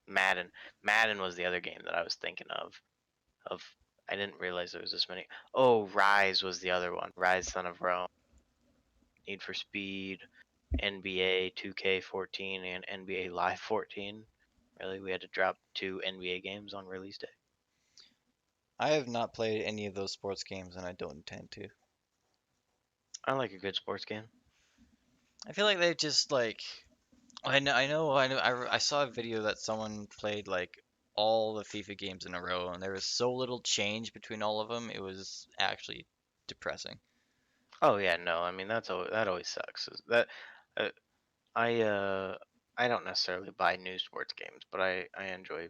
Madden. Madden was the other game that I was thinking of. Of I didn't realize there was this many. Oh, Rise was the other one. Rise Son of Rome, Need for Speed, NBA 2K14, and NBA Live 14. Really, we had to drop 2 NBA games on release day. I have not played any of those sports games, and I don't intend to. I like a good sports game. I feel like they just like I saw a video that someone played like all the FIFA games in a row, and there was so little change between all of them. It was actually depressing, Oh yeah, no, I mean that always sucks. That uh, I I don't necessarily buy new sports games, but I enjoy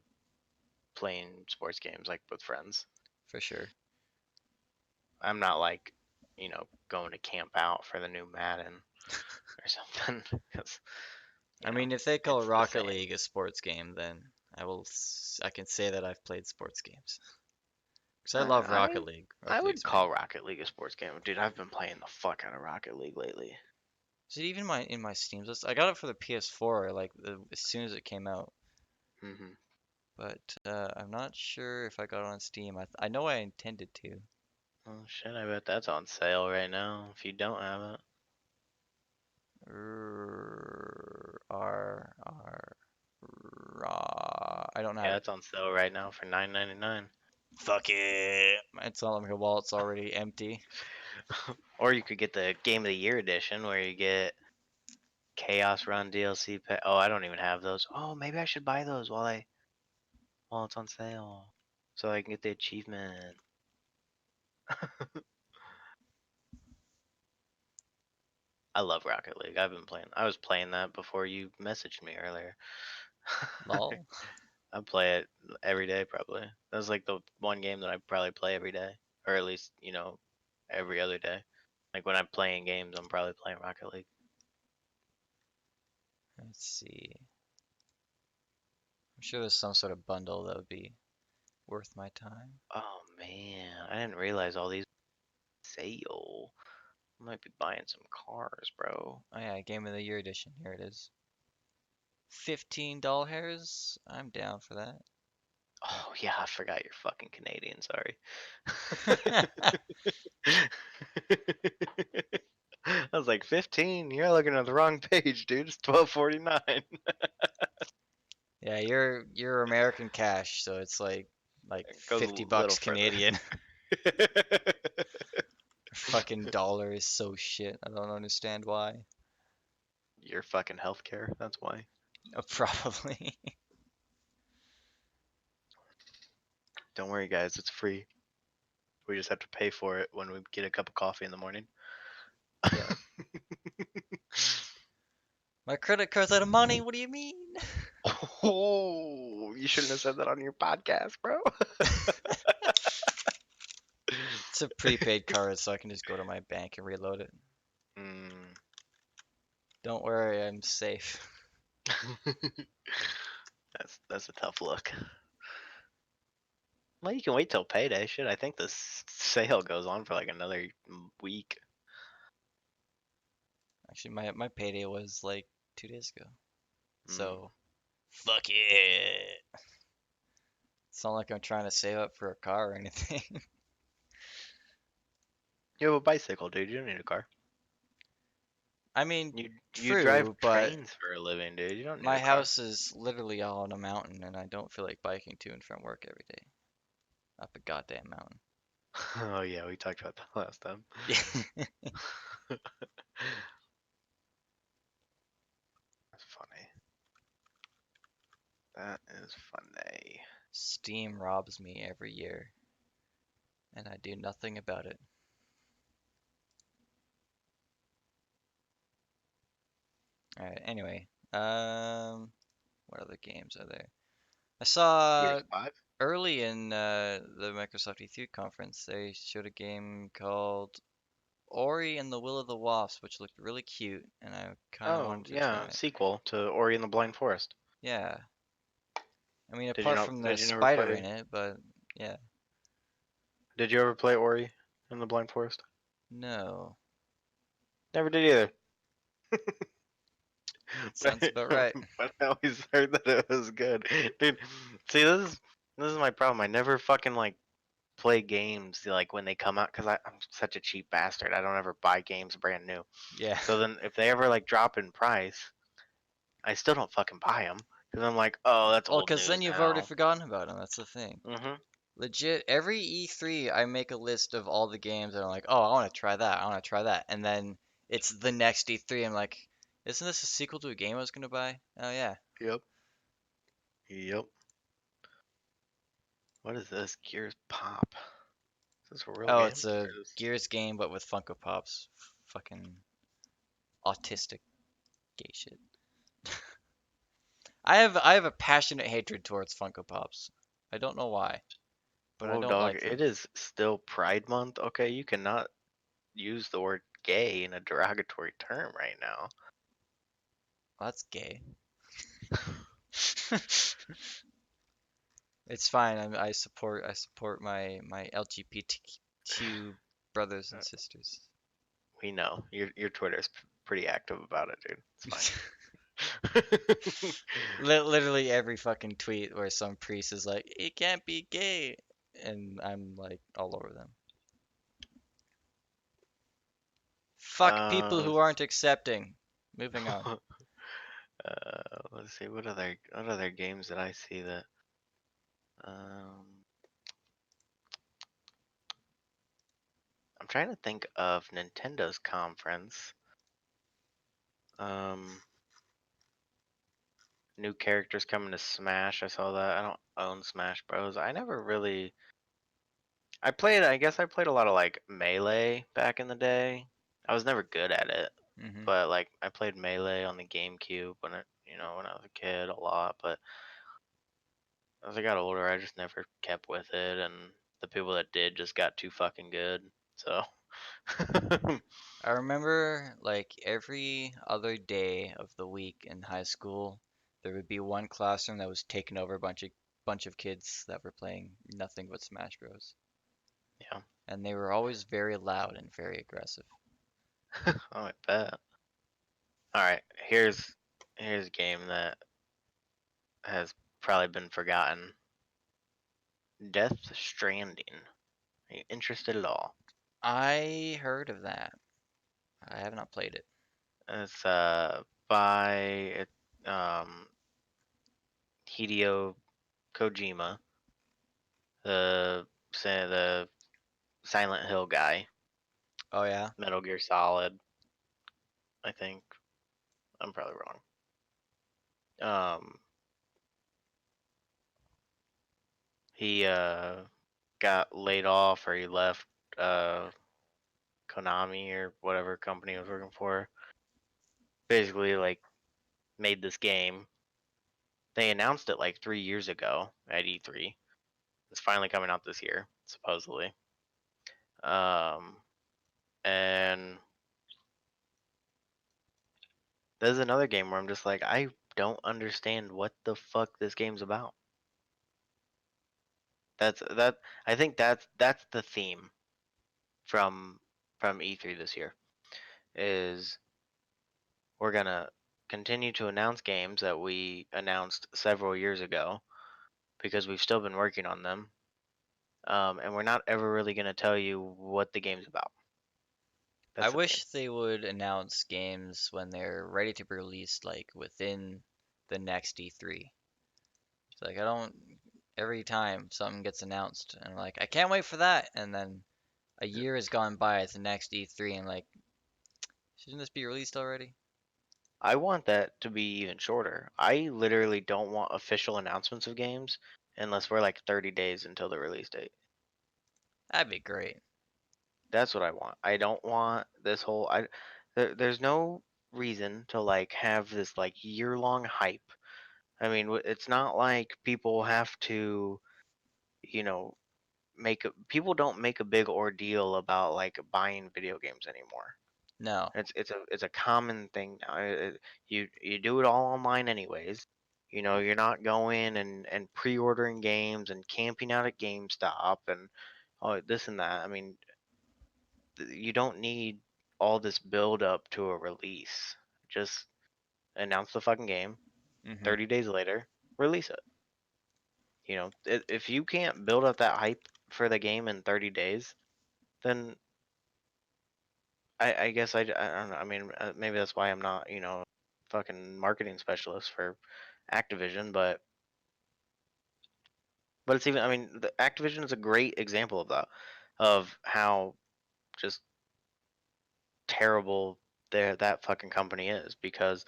playing sports games like with friends. for sure. I'm not like going to camp out for the new Madden or something because I mean, if they call it's the Rocket same. League a sports game, then I can say that I've played sports games. Because I I love I Rocket League. I Rocket would League's fun. call Rocket League a sports game, dude. I've been playing the fuck out of Rocket League lately. Is it even in my Steam list? I got it for the PS4 like as soon as it came out, Hmm. but I'm not sure if I got it on Steam. I know I intended to. Oh shit, I bet that's on sale right now if you don't have it. I don't have Yeah, it. it's on sale right now for 9.99. Fuck it. It's not like my wallet's already empty. Or you could get the Game of the Year edition where you get Chaos Run DLC. Oh, I don't even have those. Oh, maybe I should buy those while it's on sale, so I can get the achievement. I love Rocket League. I've been playing. I was playing that before you messaged me earlier. Lol. I play it every day probably. That's like the one game that I probably play every day, or at least every other day. Like when I'm playing games, I'm probably playing Rocket League. Let's see. I'm sure there's some sort of bundle that would be worth my time. Oh man, I didn't realize all these sale. I might be buying some cars, bro. Oh yeah, Game of the Year edition. Here it is. $15. I'm down for that. Oh yeah, I forgot you're fucking Canadian. Sorry. I was like 15. You're looking at the wrong page, dude. It's 12.49. Yeah, you're American cash, so it's like It goes a 50 little bucks further. Canadian. Fucking dollar is so shit. I don't understand why. Your fucking healthcare. That's why. Probably. Don't worry, guys. It's free. We just have to pay for it when we get a cup of coffee in the morning. Yeah. My credit card's out of money. What do you mean? Oh, you shouldn't have said that on your podcast, bro. It's a prepaid card, so I can just go to my bank and reload it. Mm. Don't worry, I'm safe. That's a tough look. Well, you can wait till payday. Shit, I think this sale goes on for like another week. Actually, my payday was like 2 days ago. Mm. So, fuck it. It's not like I'm trying to save up for a car or anything. You have a bicycle, dude. You don't need a car. I mean, You drive true, but trains for a living, dude. You don't need my a car. house is literally all on a mountain, and I don't feel like biking to and from work every day. Up a goddamn mountain. Oh yeah, we talked about that last time. Yeah. That's funny. That is funny. Steam robs me every year, and I do nothing about it. Alright, anyway. What other games are there? I Gears saw 5? early in the Microsoft E3 conference, they showed a game called Ori and the Will of the Wisps, which looked really cute, and I kind of Oh wanted to try yeah, it. sequel to Ori and the Blind Forest. Yeah, I mean, Did you apart know? from the Did you never spider play? in it, but yeah, Did you ever play Ori and the Blind Forest? no, Never did either. sounds about right. But I always heard that it was good, dude. See, this is my problem. I never fucking like play games like when they come out because I'm such a cheap bastard. I don't ever buy games brand new. Yeah, So then if they ever like drop in price, I still don't fucking buy them because I'm like, oh, that's well, old because then news you've already now. forgotten about them. That's the thing. Mhm. Legit, every E3, I make a list of all the games, and I'm like, oh, I want to try that. I want to try that, and then it's the next E3. I'm like, isn't this a sequel to a game I was gonna buy? Oh yeah. Yep. Yep. What is this? Gears Pop. Is this a real Oh, game? it's a Or is Gears game, but with Funko Pops. Fucking autistic gay shit. I have a passionate hatred towards Funko Pops. I don't know why, but I Whoa, don't dog. like them. It is still Pride Month. Okay, you cannot use the word gay in a derogatory term right now. Well, that's gay. It's fine. I support my LGBTQ brothers Uh, and sisters. We know your Twitter's pretty active about it, dude. It's fine. Literally every fucking tweet where some priest is like, "It can't be gay," and I'm like all over them. Fuck people uh, who aren't accepting. Moving on. Let's see what other games did I see that um I'm trying to think of Nintendo's conference. Um New characters coming to Smash. I saw that. I don't own Smash Bros. I guess I played a lot of like Melee back in the day. I was never good at it, Hmm. but like I played Melee on the GameCube when I was a kid a lot, but as I got older, I just never kept with it, and the people that did just got too fucking good. So, I remember like every other day of the week in high school, there would be one classroom that was taken over a bunch of kids that were playing nothing but Smash Bros. yeah. And they were always very loud and very aggressive. Oh, I bet. All right, here's a game that has probably been forgotten. Death Stranding. Are you interested at all? I heard of that. I have not played it. It's by um Hideo Kojima, the Silent Hill guy, Oh yeah? Metal Gear Solid. I think I'm probably wrong. He got laid off or he left uh Konami or whatever company he was working for. Basically, like made this game. They announced it like 3 years ago at E3. It's finally coming out this year, supposedly. Um, and there's another game where I'm just like, I don't understand what the fuck this game's about. That I think that's the theme from E3 this year is we're gonna continue to announce games that we announced several years ago because we've still been working on them, and we're not ever really gonna tell you what the game's about. I That's the theme. wish they would announce games when they're ready to be released, like within the next E3. It's like I don't every time something gets announced and I'm like, I can't wait for that, and then a year has gone by at the next E3 and like, shouldn't this be released already? I want that to be even shorter. I literally don't want official announcements of games unless we're like 30 days until the release date. That'd be great. That's what I want. I don't want this whole there's no reason to like have this like year-long hype. I mean, it's not like people have to, you know, people don't make a big ordeal about like buying video games anymore. No. It's a common thing now. You do it all online anyways. You're not going and pre-ordering games and camping out at GameStop and oh this and that. I mean, you don't need all this build up to a release. Just announce the fucking game. Hmm. 30 days later, release it. If you can't build up that hype for the game in 30 days, then I guess I don't know. I mean, maybe that's why I'm not, fucking marketing specialist for Activision, but it's even. I mean, Activision is a great example of that, of how just terrible that fucking company is because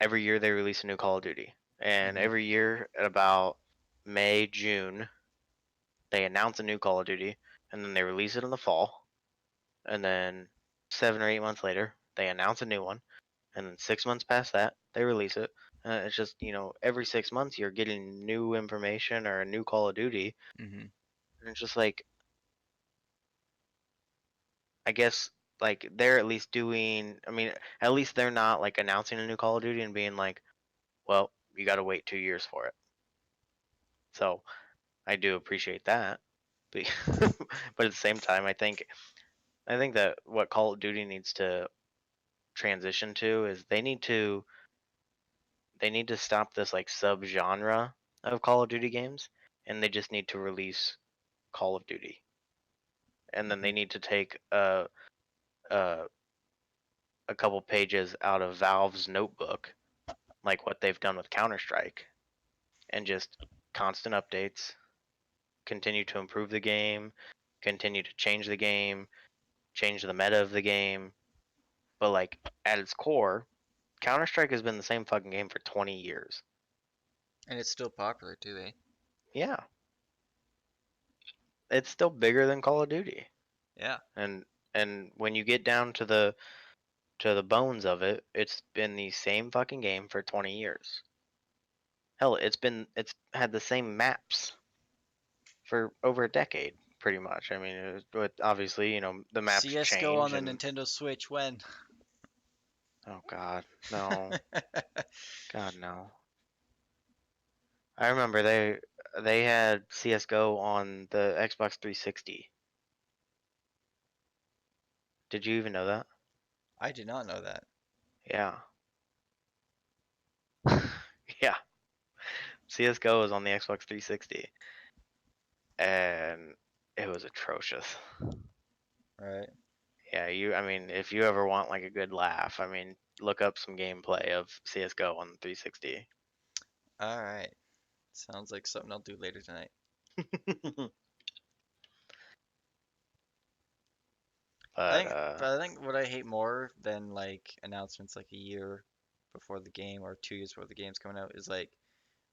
every year they release a new Call of Duty, and Hmm. every year at about May June they announce a new Call of Duty, and then they release it in the fall, and then 7 or 8 months later they announce a new one and then 6 months past that they release it. It's just every 6 months you're getting new information or a new Call of Duty, Hmm. and it's just like I guess like they're at least doing. I mean, at least they're not like announcing a new Call of Duty and being like, well, you got to wait 2 years for it. So I do appreciate that, but but at the same time, I think that what Call of Duty needs to transition to is they need to stop this like subgenre of Call of Duty games, and they just need to release Call of Duty, and then they Hmm. need to take a a couple pages out of Valve's notebook, like what they've done with Counter Strike, and just constant updates, continue to improve the game, continue to change the game, change the meta of the game. But like at its core, Counter Strike has been the same fucking game for 20 years. And it's still popular too, eh? Yeah, it's still bigger than Call of Duty. Yeah. And when you get down to the bones of it, it's been the same fucking game for 20 years. Hell, it's had the same maps for over a decade, pretty much. I mean, with obviously, the maps CS:GO on change the and Nintendo Switch when? oh god, no, god no. I remember they had CS:GO on the Xbox 360. Did you even know that? I did not know that. Yeah, yeah. CS:GO was on the Xbox 360, and it was atrocious. Right. Yeah, I mean, if you ever want like a good laugh, I mean, look up some gameplay of CS:GO on the 360. All right. Sounds like something I'll do later tonight. I But think, but I think what I hate more than like announcements like a year before the game or 2 years before the game's coming out is like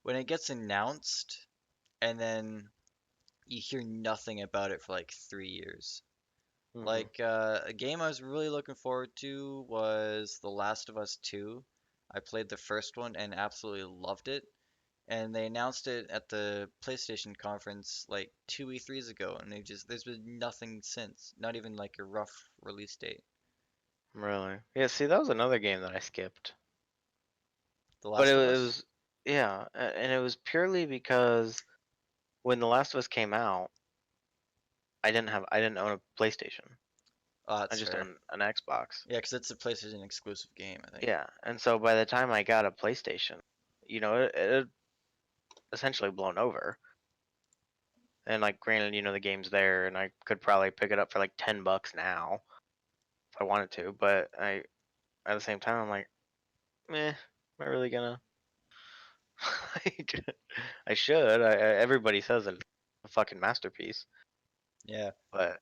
when it gets announced and then you hear nothing about it for like 3 years. mhm, Like a game I was really looking forward to was The Last of Us 2. I played the first one and absolutely loved it. And they announced it at the PlayStation conference like two E3s ago, and there's been nothing since. Not even like a rough release date. really. Yeah, see, that was another game that I skipped. The But Last of it Us? was, yeah, and it was purely because when The Last of Us came out, I didn't own a PlayStation. Oh, I that's just fair. owned an Xbox. Yeah, 'cause it's a PlayStation exclusive game, I think. Yeah, and so by the time I got a PlayStation, it had essentially blown over. And like, granted, the game's there, and I could probably pick it up for like $10 now if I wanted to. But at the same time, I'm like, meh, am I really gonna? I should. Everybody says it's a fucking masterpiece, Yeah. but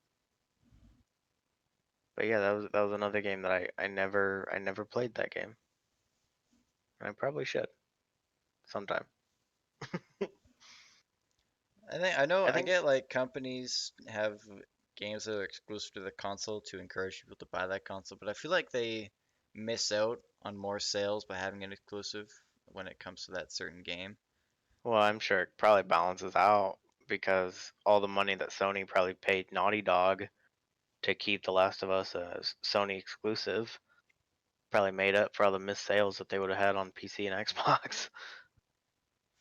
yeah, that was another game that I never played that game, and I probably should sometime. I I think, get like companies have games that are exclusive to the console to encourage people to buy that console, but I feel like they miss out on more sales by having it exclusive when it comes to that certain game. well, I'm sure it probably balances out because all the money that Sony probably paid Naughty Dog to keep The Last of Us as Sony exclusive probably made up for all the missed sales that they would have had on PC and Xbox.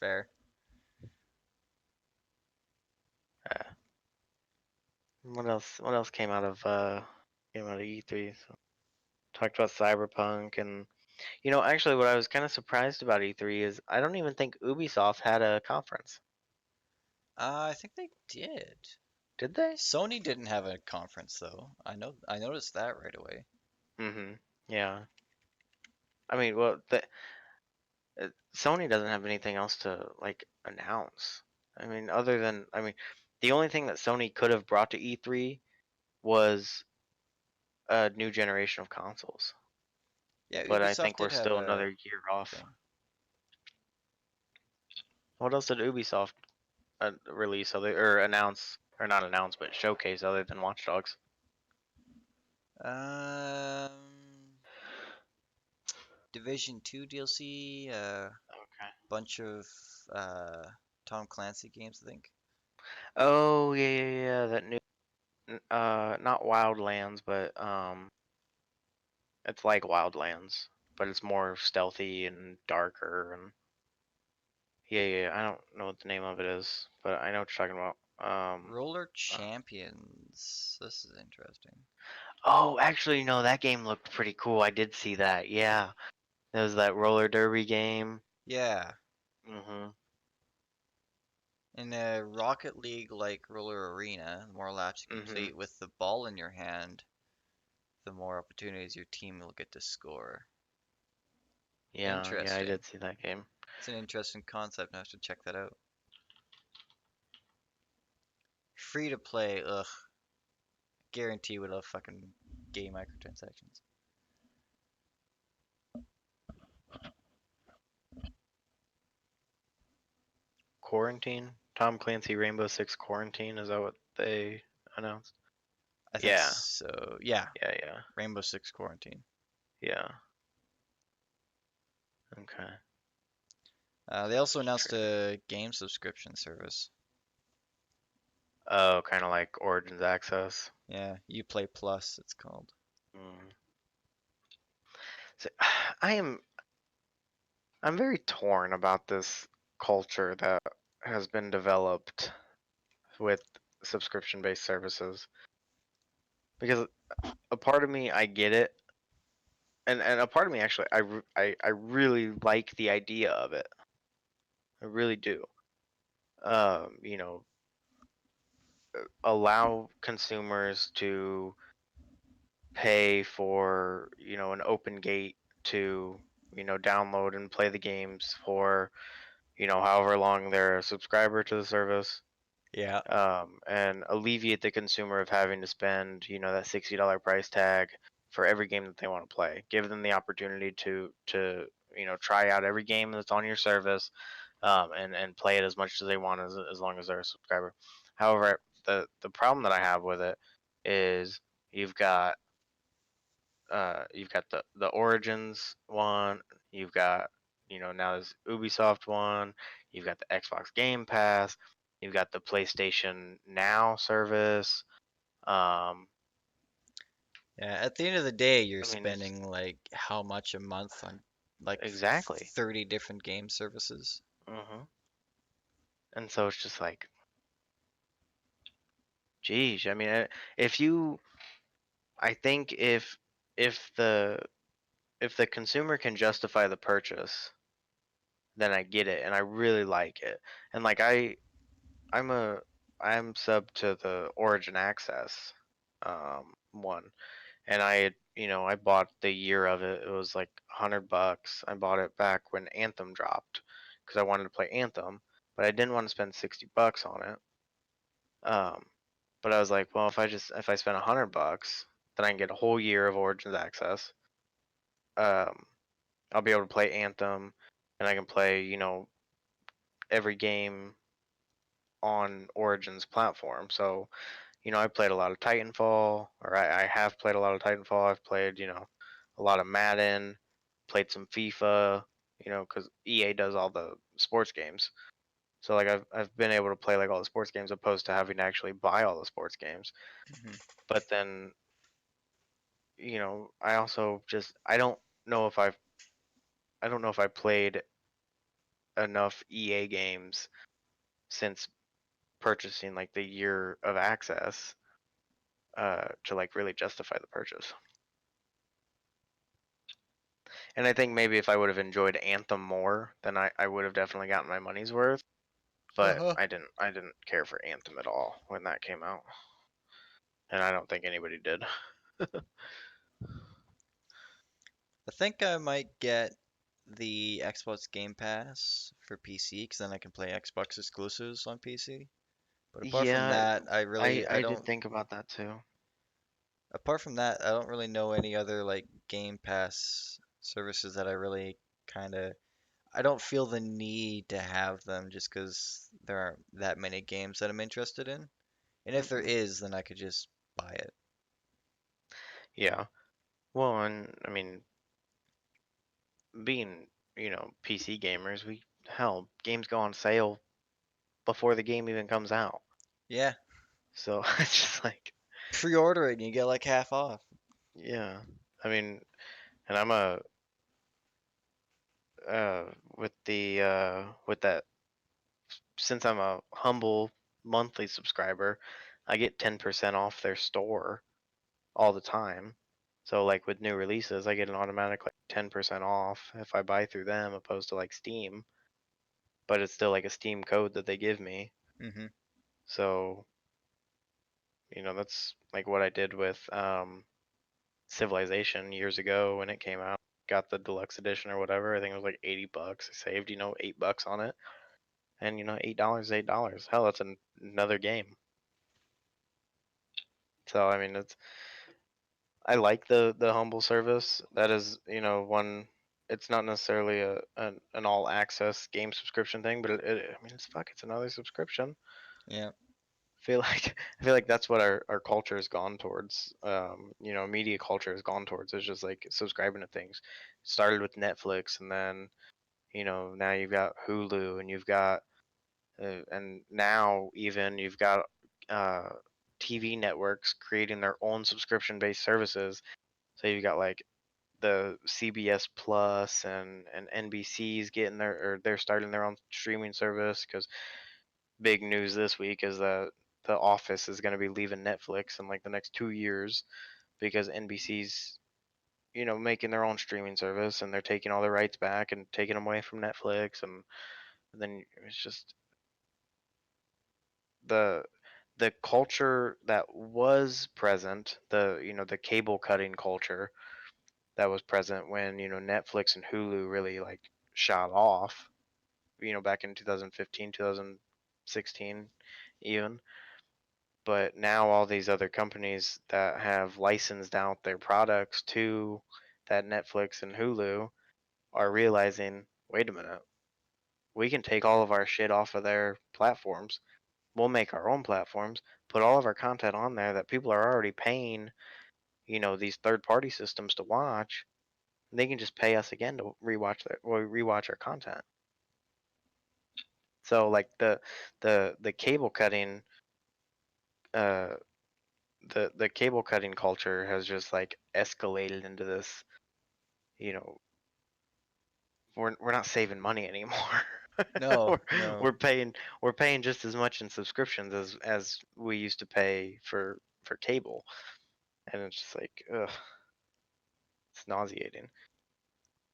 Fair. Uh, what else? What else came out of E3? So, talked about Cyberpunk, and actually, what I was kind of surprised about E3 is I don't even think Ubisoft had a conference. I think they did. Did they? Sony didn't have a conference though. I noticed that right away. Mm-hmm. Yeah. I mean, well, Sony doesn't have anything else to like announce. I mean, the only thing that Sony could have brought to E3 was a new generation of consoles. Yeah, But I Ubisoft think we're did have still a another year off. thing. What else did Ubisoft release or announce, or not announce, but showcase other than Watch Dogs? Um, Division 2 DLC, Okay. bunch of uh Tom Clancy games, I think. Oh yeah, yeah, yeah. That new, not Wildlands, but it's like Wildlands, but it's more stealthy and darker and yeah, yeah. I don't know what the name of it is, but I know what you're talking about. Roller Uh, Champions. This is interesting. oh, actually, no, that game looked pretty cool. I did see that. Yeah, there was that roller derby game. Yeah, Mhm, in a Rocket League like roller arena, more laps to mhm. complete with the ball in your hand. the more opportunities your team will get to score. Yeah, yeah, I Interesting. did see that game. It's an interesting concept. I have to check that out. Free to play, ugh. Guarantee would have fucking gay microtransactions. Quarantine? Tom Clancy Rainbow Six Quarantine, is that what they announced? I think Yeah, so. Yeah, yeah, yeah, Rainbow Six Quarantine. yeah. Okay. They also Just announced trying to. a game subscription service. Oh, kind of like Origins Access. Yeah, Uplay Plus, it's called. Mm. So, I am I'm very torn about this culture that has been developed with subscription-based services because a part of me I get it, and a part of me actually I really like the idea of it. I really do. You know, allow consumers to pay for an open gate to download and play the games for however long they're a subscriber to the service, Yeah. and alleviate the consumer of having to spend that $60 price tag for every game that they want to play. Give them the opportunity to try out every game that's on your service, and play it as much as they want as long as they're a subscriber. However, the problem that I have with it is you've got the Origins one, you've got now there's Ubisoft one, you've got the Xbox Game Pass, you've got the PlayStation Now service. Um, Yeah, at the end of the day, you're I mean, it's spending like how much a month on like exactly. 30 different game services? hmm And so it's just like, geez, I mean, if you, I think if the if the consumer can justify the purchase, then I get it, and I really like it, and like I'm a I'm sub to the Origin Access one, and I bought the year of it. It was like $100. I bought it back when Anthem dropped because I wanted to play Anthem, but I didn't want to spend $60 on it. Um, but I was like, well, if I spend $100, then I can get a whole year of Origins Access. Um, I'll be able to play Anthem, and I can play every game on Origin's platform. So I played a lot of Titanfall, or I have played a lot of Titanfall. I've played, a lot of Madden, played some FIFA, because EA does all the sports games. So like I've been able to play like all the sports games opposed to having to actually buy all the sports games. Hmm. But then, I also just I don't know if I played enough EA games since purchasing like the year of access to like really justify the purchase. And I think maybe if I would have enjoyed Anthem more, then I would have definitely gotten my money's worth. But Uh-huh. I didn't care for Anthem at all when that came out, and I don't think anybody did. I think I might get the Xbox Game Pass for PC because then I can play Xbox exclusives on PC. But apart from Yeah, that, I I did don't think about that too. I don't really know any other like Game Pass services that I really kind of I don't feel the need to have them just because there aren't that many games that I'm interested in. And if there hmm is, then I could just buy it. Yeah. Well, and I mean, being PC gamers, we hell games go on sale before the game even comes out. Yeah, So it's just like, pre-order it and you get like half off. yeah. I mean, and I'm a uh with that, since I'm a humble monthly subscriber, I get 10% off their store all the time. So like with new releases, I get an automatic like 10% off if I buy through them opposed to like Steam, but it's still like a Steam code that they give me. Hmm. So, that's like what I did with Civilization years ago when it came out. Got the deluxe edition or whatever. I think it was like $80. I saved, $8 on it, and $8 is $8. Hell, that's another game. So I mean, I like the humble service. That is, one. It's not necessarily an all access game subscription thing, but I mean, it's another subscription. Yeah. Feel like I feel like that's what our culture has gone towards. Media culture has gone towards. It's just like subscribing to things. Started with Netflix, and then now you've got Hulu, and you've got and now even you've got uh, TV networks creating their own subscription based services. So you've got like the CBS Plus and NBC's getting or they're starting their own streaming service because big news this week is that The Office is going to be leaving Netflix in like the next 2 years because NBC's making their own streaming service and they're taking all the rights back and taking them away from Netflix and then it's just the the culture that was present, the cable cutting culture that was present when Netflix and Hulu really like shot off, back in 2015, 2016 even. But now all these other companies that have licensed out their products to that Netflix and Hulu are realizing, wait a minute, we can take all of our shit off of their platforms. We'll make our own platforms, put all of our content on there that people are already paying, these third party systems to watch. They can just pay us again to rewatch our content. So like the cable cutting uh the cable cutting culture has just like escalated into this, you know, we're not saving money anymore. No, we're, no. we're paying we're paying just as much in subscriptions as we used to pay for cable, and it's just like, ugh, it's nauseating.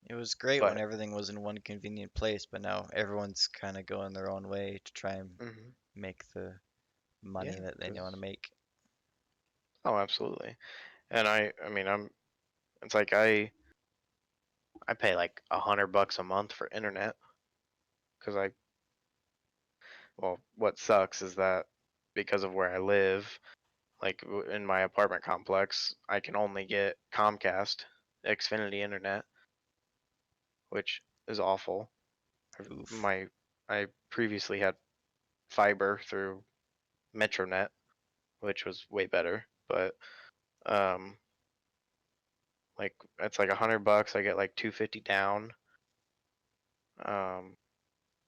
It was great when But everything was in one convenient place, but now everyone's kind of going their own way to try and mhm, make the money yeah, that they want to because make. oh, absolutely. And I mean, it's like I pay like $100 a month for internet because well, what sucks is that because of where I live, like in my apartment complex, I can only get Comcast Xfinity internet, which is awful. Oof. My I previously had fiber through MetroNet, which was way better, but um, like it's like $100. I get like 250 down, um,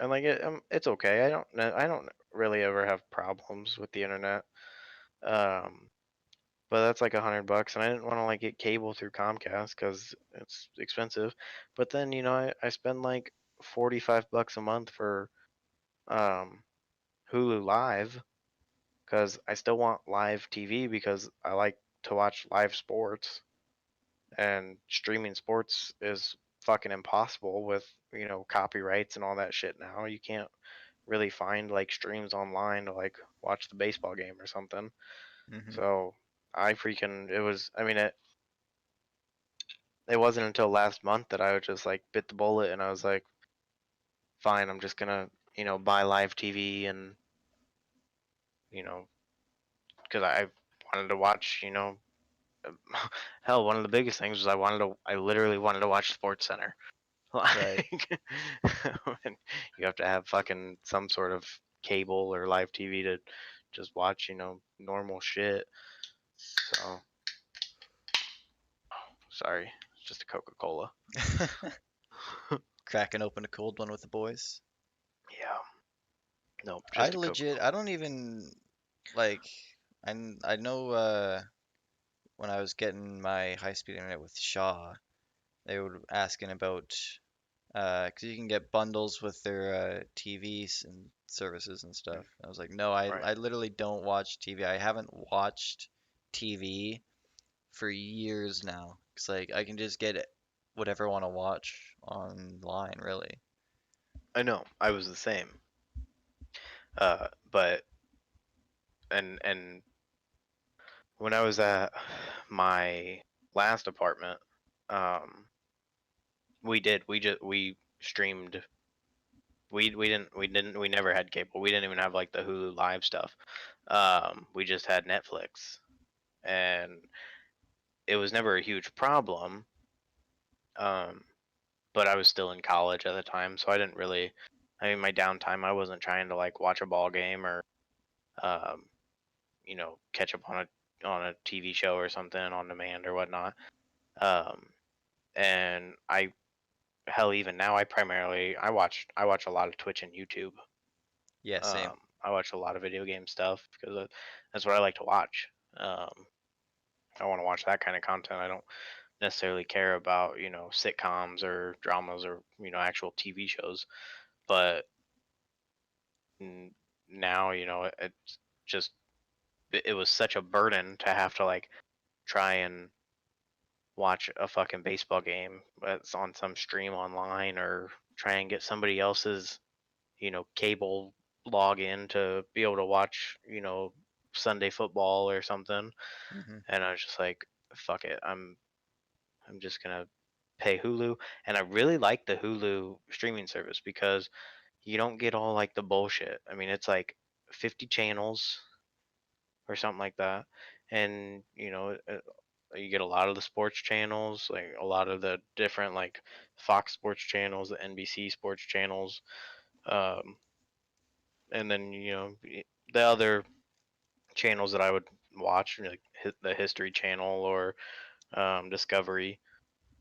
and like it's okay. I don't really ever have problems with the internet. Um, but that's like $100, and I didn't want to like get cable through Comcast because it's expensive. But then I spend like $45 a month for um, Hulu Live because I still want live TV because I like to watch live sports, and streaming sports is fucking impossible with copyrights and all that shit now. You can't really find like streams online to like watch the baseball game or something. Hmm. So I freaking it was I mean it wasn't until last month that I would just like bit the bullet and I was like, fine, I'm just gonna buy live TV and you know because I wanted to watch hell, one of the biggest things was I literally wanted to watch Sports Center. Right. Like, and you have to have fucking some sort of cable or live TV to just watch, normal shit. So, sorry, it's just a Coca Cola. Cracking open a cold one with the boys. Yeah, nope, I just a Coca legit, I Cola. don't even like, I know when I was getting my high-speed internet with Shaw, they were asking about, because you can get bundles with their TVs and services and stuff. I was like, no, Right. I literally don't watch TV. I haven't watched TV for years now. It's like I can just get whatever I want to watch online, really. I know, I was the same. But and when I was at my last apartment, um, we did. We streamed. We never had cable. We didn't even have like the Hulu Live stuff. We just had Netflix, and it was never a huge problem. Um, but I was still in college at the time, so I didn't really. I mean, my downtime, I wasn't trying to like watch a ball game or, um, catch up on a TV show or something on demand or whatnot. Um, and I hell even now I watch a lot of Twitch and YouTube. Yeah, same. I watch a lot of video game stuff because that's what I like to watch. I want to watch that kind of content. I don't necessarily care about sitcoms or dramas or actual TV shows. But n- now it's just it was such a burden to have to like try and watch a fucking baseball game that's on some stream online or try and get somebody else's cable login to be able to watch Sunday football or something. Hmm. And I was just like, fuck it, I'm just gonna pay Hulu. And I really like the Hulu streaming service because you don't get all like the bullshit. I mean, it's like 50 channels or something like that, and you get a lot of the sports channels, like a lot of the different like Fox sports channels, the NBC sports channels, um, and then the other channels that I would watch, like the History Channel or Discovery,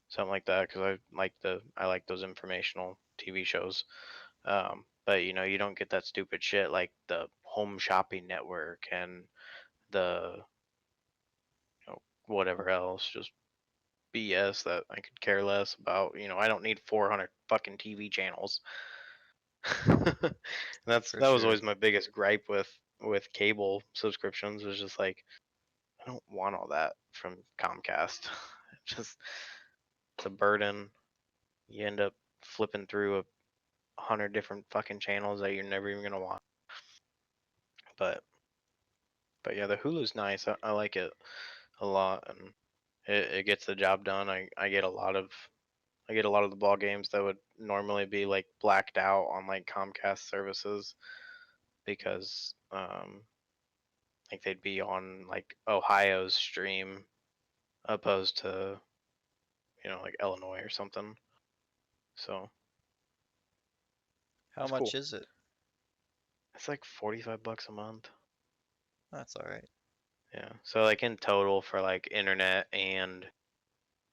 something like that, because I like those informational TV shows. But you don't get that stupid shit like the Home Shopping Network and the whatever else, just BS that I could care less about. I don't need 400 fucking TV channels. For That was sure. always my biggest gripe with cable subscriptions, was just like, I don't want all that from Comcast. Just it's a burden. You end up flipping through 100 different fucking channels that you're never even gonna watch. But yeah, the Hulu's nice. I like it a lot, and it gets the job done. I get a lot of the ball games that would normally be like blacked out on like Comcast services because like they'd be on like Ohio's stream opposed to like Illinois or something. So How it's cool. much is it? It's like $45 a month. That's all right. Yeah. So like in total for like internet and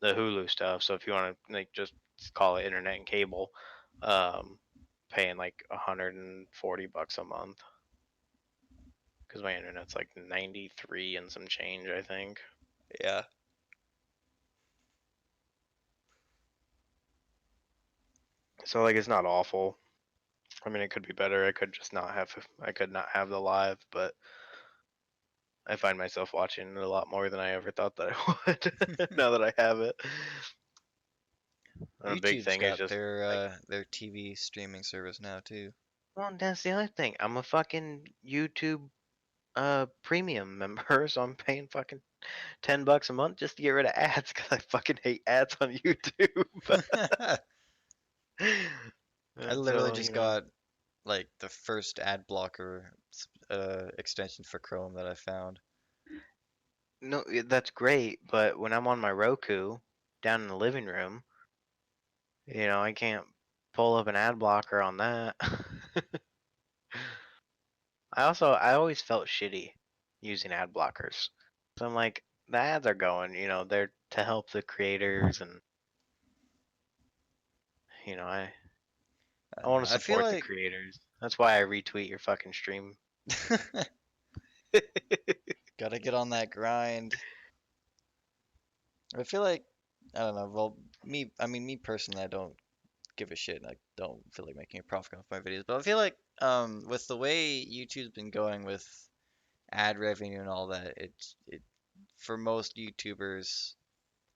the Hulu stuff. So if you want to like just call it internet and cable, um, paying like $140 a month because my internet's like 93 and some change, I think. Yeah. So like it's not awful. I mean, it could be better. I could not have the live, but I find myself watching it a lot more than I ever thought that I would. Now that I have it, and a big YouTube's thing is got just like, their TV streaming service now too. well, that's the other thing. I'm a fucking YouTube premium member, so I'm paying fucking $10 a month just to get rid of ads because I fucking hate ads on YouTube. I And literally so just got like the first ad blocker extension for Chrome that I found. no, that's great, but when I'm on my Roku down in the living room, I can't pull up an ad blocker on that. I always felt shitty using ad blockers. So I'm like, the ads are going, they're to help the creators, and I I don't want know. to I feel support the like creators. That's why I retweet your fucking stream. gotta get on that grind. I feel like I don't know. Well, I mean, me personally, I don't give a shit. I don't feel like making a profit off my videos. But I feel like with the way YouTube's been going with ad revenue and all that, it for most YouTubers,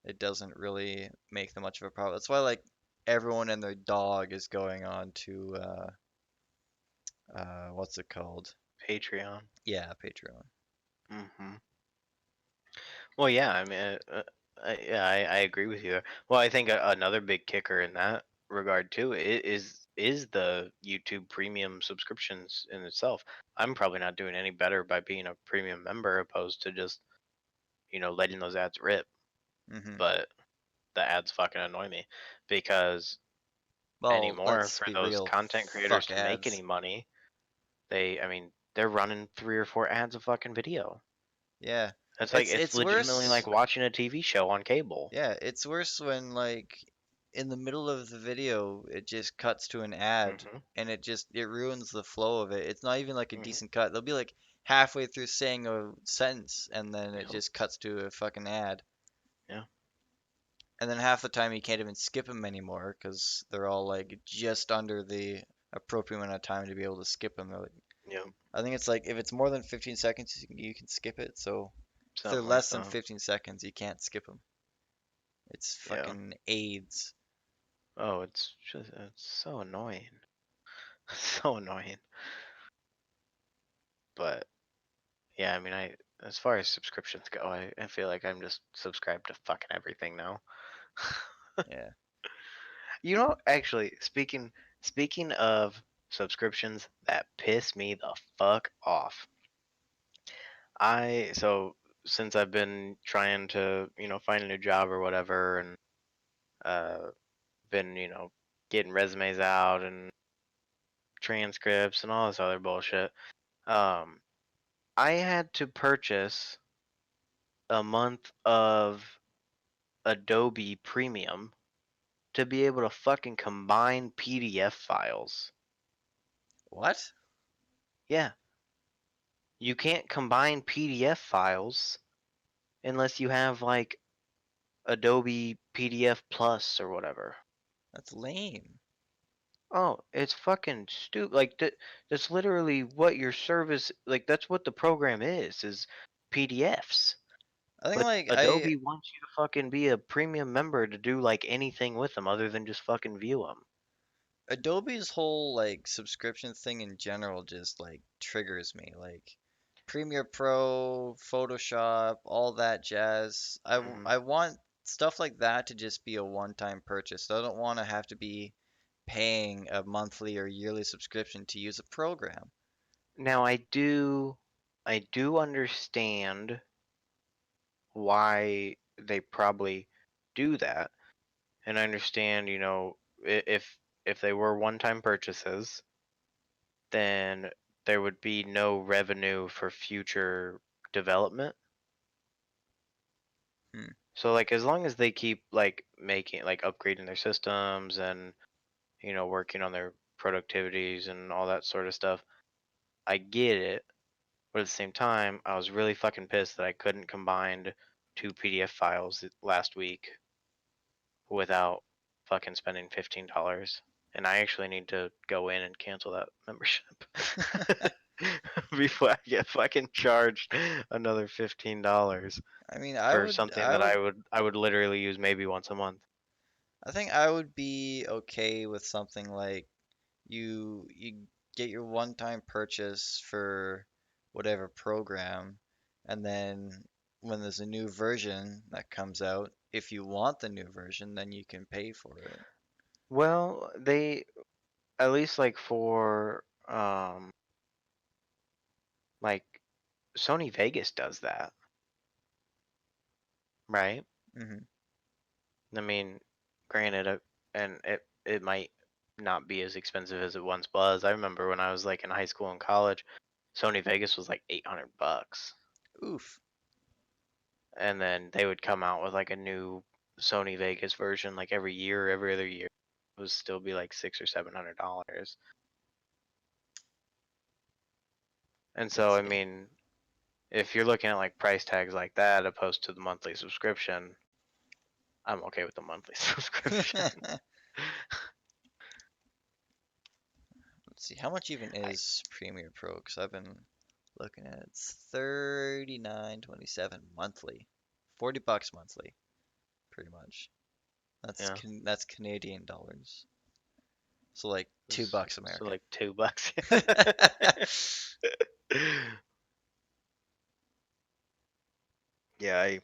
it doesn't really make them much of a profit. That's why like everyone and their dog is going on to what's it called? Patreon. Yeah, Patreon. Hmm. Well, yeah, I mean, I agree with you there. Well, I think another big kicker in that regard too is the YouTube Premium subscriptions in itself. I'm probably not doing any better by being a premium member opposed to just letting those ads rip. Hmm. But the ads fucking annoy me because Well, anymore let's for be those real. content creators Fuck to make any ads. money, I mean, they're running 3 or 4 ads a fucking video. Yeah. It's like it's It's legitimately like worse. watching a TV show on cable. Yeah, it's worse when like in the middle of the video it just cuts to an ad Hmm. and it ruins the flow of it. It's not even like a Hmm. decent cut. They'll be like halfway through saying a sentence and then it Yep. just cuts to a fucking ad. Yeah. And then half the time you can't even skip them anymore because they're all like just under the appropriate amount of time to be able to skip them. Like, Yep. I think it's like if it's more than 15 seconds, you can skip it. So if they're Something like less than that. 15 seconds, you can't skip them. It's Yeah. fucking AIDS. Oh, it's so annoying. So annoying. But yeah, I mean, as far as subscriptions go, I feel like I'm just subscribed to fucking everything now. Yeah. Actually, speaking of subscriptions that piss me the fuck off. So since I've been trying to, find a new job or whatever and uh been, getting resumes out and transcripts and all this other bullshit. Um I had to purchase a month of Adobe Premium to be able to fucking combine PDF files. What? Yeah, you can't combine PDF files unless you have like Adobe PDF Plus or whatever. That's lame. Oh, it's fucking stupid. Like that's literally what your service like that's what the program is PDFs. I think But like I Adobe wants you to fucking be a premium member to do like anything with them other than just fucking view them. Adobe's whole like subscription thing in general just like triggers me. Like Premiere Pro, Photoshop, all that jazz. Hmm. I want stuff like that to just be a one-time purchase. I don't want to have to be paying a monthly or yearly subscription to use a program. Now I do understand why they probably do that, and I understand if they were one-time purchases, then there would be no revenue for future development. Hmm. So like as long as they keep like making like upgrading their systems and working on their productivities and all that sort of stuff, I get it. But at the same time, I was really fucking pissed that I couldn't combine 2 PDF files last week without fucking spending $15. And I actually need to go in and cancel that membership before I get fucking charged another $15 I mean, for something that I would literally use maybe once a month. I think I would be okay with something like you get your one-time purchase for whatever program, and then when there's a new version that comes out, if you want the new version, then you can pay for it. Well, they at least like for like Sony Vegas does that, right? Hmm. I mean, granted, and it might not be as expensive as it once was. I remember when I was like in high school and college, Sony Vegas was like $800, Oof. and then they would come out with like a new Sony Vegas version like every year, every other year. It would still be like $600 or $700. And so, I Insane. mean, if you're looking at like price tags like that opposed to the monthly subscription, I'm okay with the monthly subscription. Let's see, how much even I, is Premiere Pro? Because I've been looking at it. It's 39.27 monthly. $40 monthly, pretty much. yeah, That's Canadian dollars. So like two so, bucks so American. like $2. Yeah,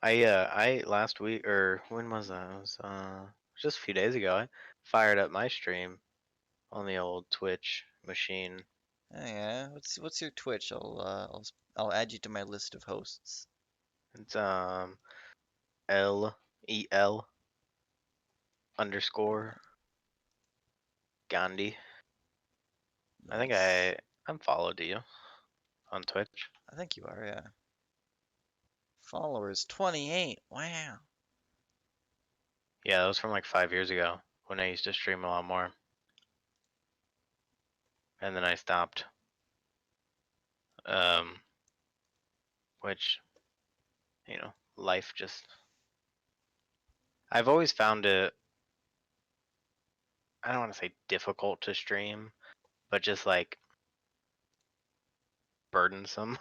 I last week, or when was that? It was just a few days ago. I fired up my stream on the old Twitch machine. Oh, yeah. What's your Twitch? I'll add you to my list of hosts. It's LEL underscore Gandhi. I think Nice. I'm followed to you on Twitch. I think you are, yeah. Followers 28. Wow. Yeah, that was from like 5 years ago when I used to stream a lot more, and then I stopped. Um, which life just. I've always found it. I don't want to say difficult to stream, but just like burdensome,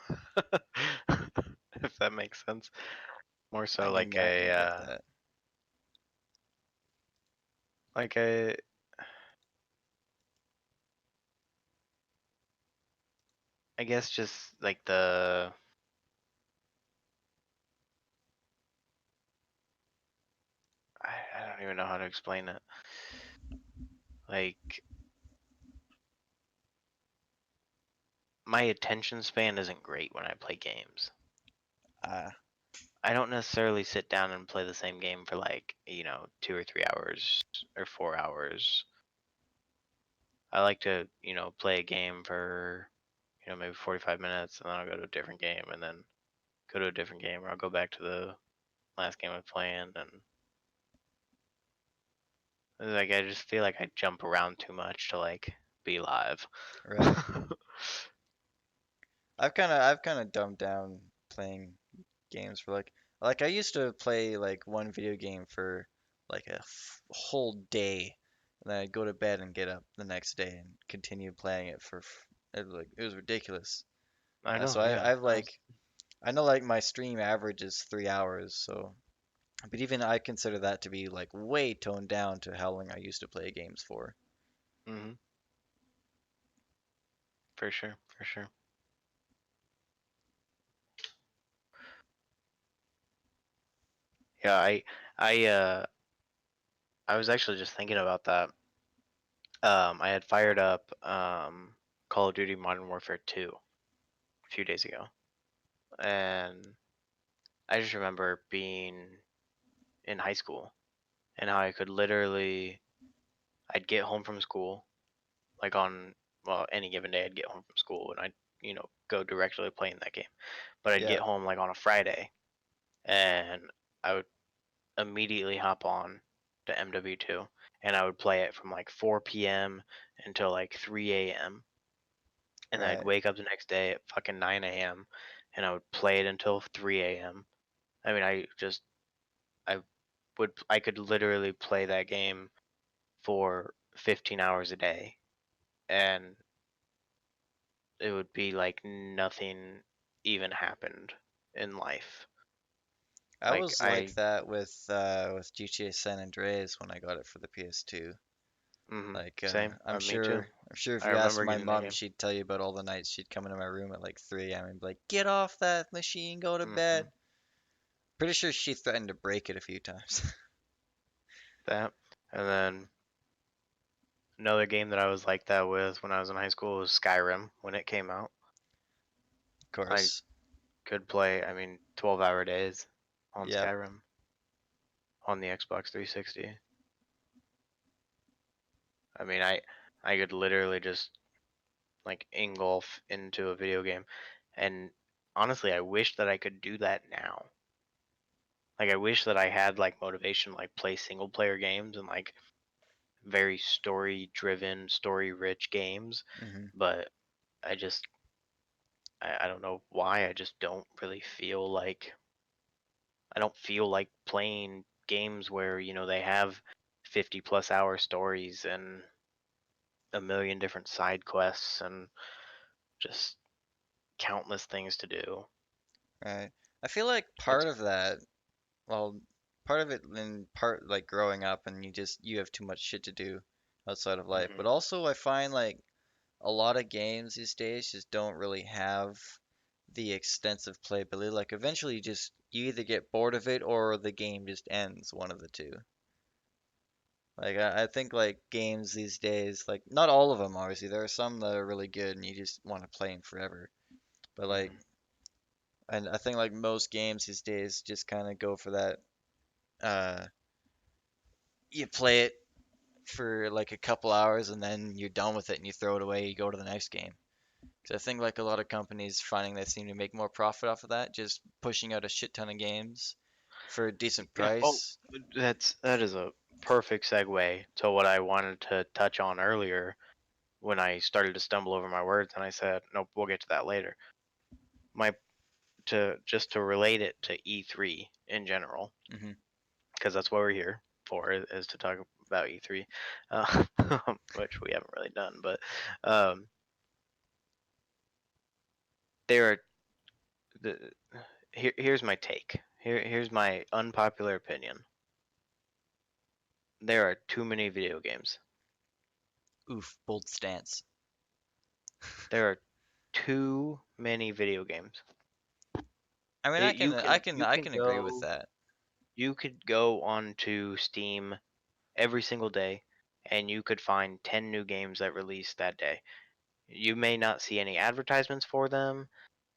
if that makes sense. More so I can get that. like a I guess just like I don't even know how to explain it. Like my attention span isn't great when I play games. Uh, I don't necessarily sit down and play the same game for like 2 or 3 hours or 4 hours. I like to play a game for maybe 45 minutes, and then I'll go to a different game, and then go to a different game, or I'll go back to the last game I'm playing, and like I just feel like I jump around too much to like be live. right. I've kind of dumbed down playing games for like I used to play like one video game for like a whole day, and then I'd go to bed and get up the next day and continue playing it it was ridiculous. I So know, yeah. I've like I know like my stream average is 3 hours, so but even I consider that to be like way toned down to how long I used to play games for. Hmm. For sure, for sure. Yeah, I was actually just thinking about that. I had fired up Call of Duty Modern Warfare 2 a few days ago, and I just remember being in high school and how I could literally I'd get home from school like on well any given day I'd get home from school and I'd go directly to playing that game. But I'd Yeah, get home like on a Friday and I would immediately hop on to MW2 and I would play it from like 4 p.m. until like 3 a.m. And then I'd right. wake up the next day at fucking 9 a.m. and I would play it until 3 a.m. I mean, I I could literally play that game for 15 hours a day and it would be like nothing even happened in life. I Like was like that with GTA San Andreas when I got it for the PS2. Like same, me too. I'm sure if I you asked remember my getting that mom, game. she'd tell you about all the nights she'd come into my room at like 3 a.m. and be like, "Get off that machine, go to Hmm. bed." Pretty sure she threatened to break it a few times. That, and then another game that I was like that with when I was in high school was Skyrim when it came out. Of I course. could play, I mean, 12-hour days on Yep. Skyrim on the Xbox 360. I mean, I could literally just like engulf into a video game, and honestly, I wish that I could do that now. Like, I wish that I had like motivation, like play single player games and like very story driven, story rich games, Hmm. but I just I don't know why I just don't really feel like I don't feel like playing games where they have 50 plus hour stories and a million different side quests and just countless things to do. Right. I feel like It's part of that, well, part of it in part like growing up and you have too much shit to do outside of life. hmm But also I find like a lot of games these days just don't really have the extensive playability. Like eventually you just you either get bored of it or the game just ends, one of the two. Like I think like games these days, like not all of them obviously. There are some that are really good and you just want to play them forever. But like, Hmm. and I think like most games these days just kind of go for that. Uh, you play it for like a couple hours and then you're done with it and you throw it away. You go to the next game. Because I think like a lot of companies finding they seem to make more profit off of that, just pushing out a shit ton of games for a decent Yeah. Oh, price. that is a perfect segue to what I wanted to touch on earlier when I started to stumble over my words, and I said, "Nope, we'll get to that later." My to just to relate it to E3 in general, Hmm. because that's what we're here for, is to talk about E3, which we haven't really done. But um, there are the here's my take. Here's my unpopular opinion. There are too many video games. Oof, bold stance. There are too many video games. I mean, It, you can you I can can agree with go that. you could go onto Steam every single day, and you could find 10 new games that release that day. You may not see any advertisements for them.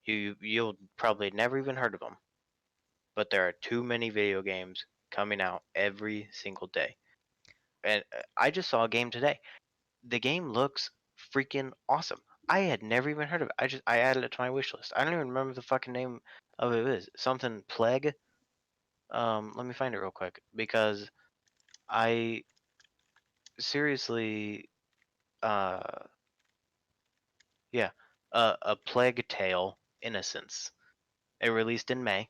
You'll probably never even heard of them. But there are too many video games coming out every single day. And I just saw a game today. The game looks freaking awesome. I had never even heard of it. I added it to my wish list. I don't even remember the fucking name of it is. Something Plague. Let me find it real quick because I seriously uh yeah, a Plague Tale Innocence. It released in May.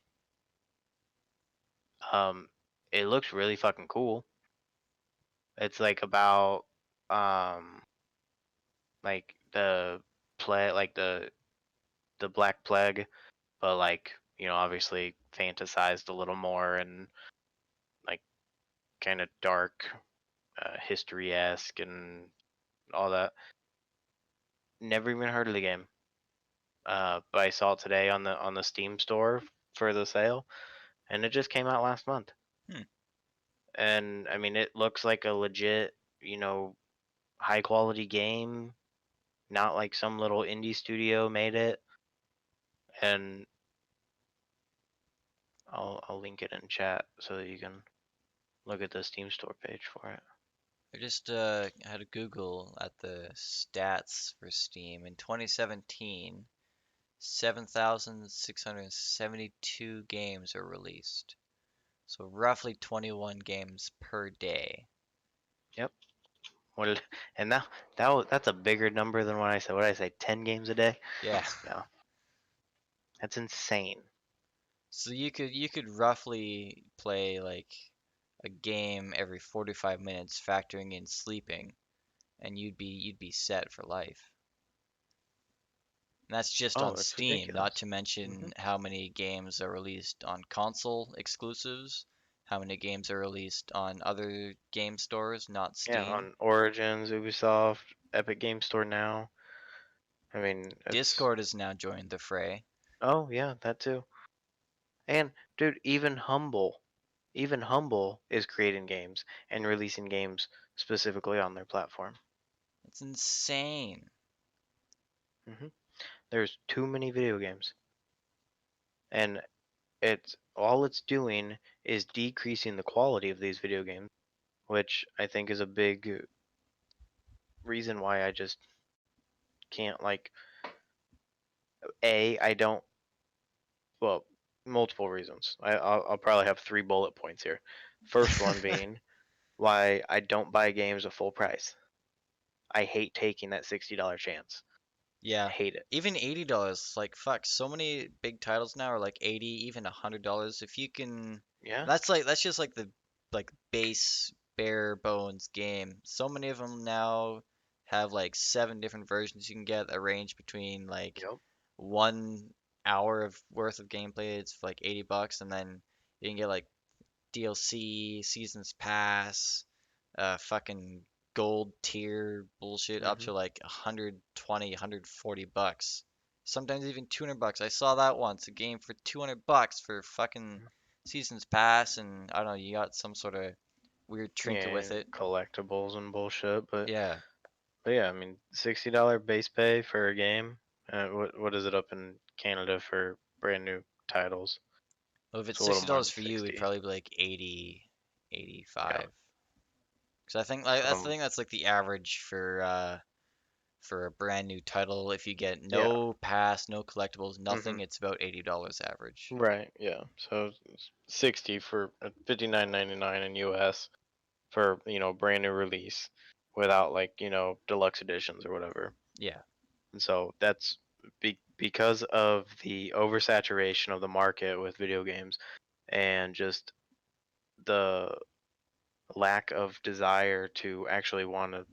Um, it looks really fucking cool. It's like about um like like the Black Plague, but like obviously fantasized a little more and like kind of dark, history esque and all that. Never even heard of the game. But I saw it today on the Steam store for the sale, and it just came out last month. Hmm. And I mean, it looks like a legit, you know, high quality game, not like some little indie studio made it. And I'll link it in chat so that you can look at the Steam store page for it. I just had a Google at the stats for Steam. In 2017, 7,672 games are released. So roughly 21 games per day. Yep. What did, and now that's a bigger number than what I said. What did I say? 10 games a day? Yeah. No, that's insane. So you could roughly play like a game every 45 minutes factoring in sleeping and you'd be set for life. And that's just Oh, on that's Steam, not ridiculous. to Hmm. mention how many games are released on console exclusives, how many games are released on other game stores, not Yeah, Steam. on Origins, Ubisoft, Epic Game Store now. I mean, it's Discord has now joined the fray. oh yeah, that too. And dude, even Humble is creating games and releasing games specifically on their platform. It's insane. Hmm. There's too many video games, and it's doing is decreasing the quality of these video games, which I think is a big reason why I just can't like. I don't. Well, multiple reasons. I'll probably have 3 bullet points here. First one being why I don't buy games at full price. I hate taking that $60 chance. Yeah. Hate it. Even $80, like fuck, so many big titles now are like 80, even $100. If you can, Yeah. that's just like the base bare bones game. So many of them now have like 7 different versions you can get that range between like Yep. 1 hour of worth of gameplay. It's like $80, and then you can get like DLC, seasons pass, fucking gold tier bullshit up Hmm. to like 120, $140. sometimes even 200 bucks. I saw that once, a game for 200 bucks for fucking season's pass, and I don't know, you got some sort of weird trinket Yeah, with it. collectibles and bullshit. Yeah. But yeah, I mean, $60 base pay for a game. What is it up in Canada for brand new titles? Well, if It's it's a little more $60 than for you, it'd 60. probably be like 80, Yeah, 85. Because I think like for that's the them. thing that's like the average for a brand new title. If you get Yeah. no pass, no collectibles, nothing, Mhm. it's about $80 average. Right. Yeah. So it's 60 for 59.99 in US for brand new release without like deluxe editions or whatever. Yeah. And so that's because of the oversaturation of the market with video games and just the lack of desire to actually want to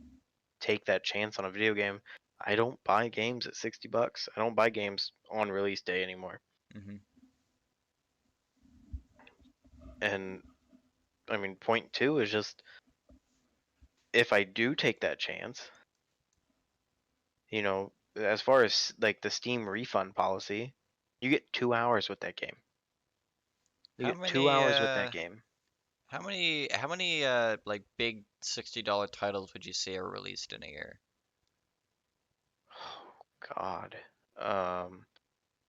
take that chance on a video game. I don't buy games at $60. I don't buy games on release day anymore. Hmm. And I mean, point two is just if I do take that chance, as far as like the Steam refund policy, you get 2 hours with that game. You How get two many hours with that game. like big $60 titles would you say are released in a year? Oh, God. Um,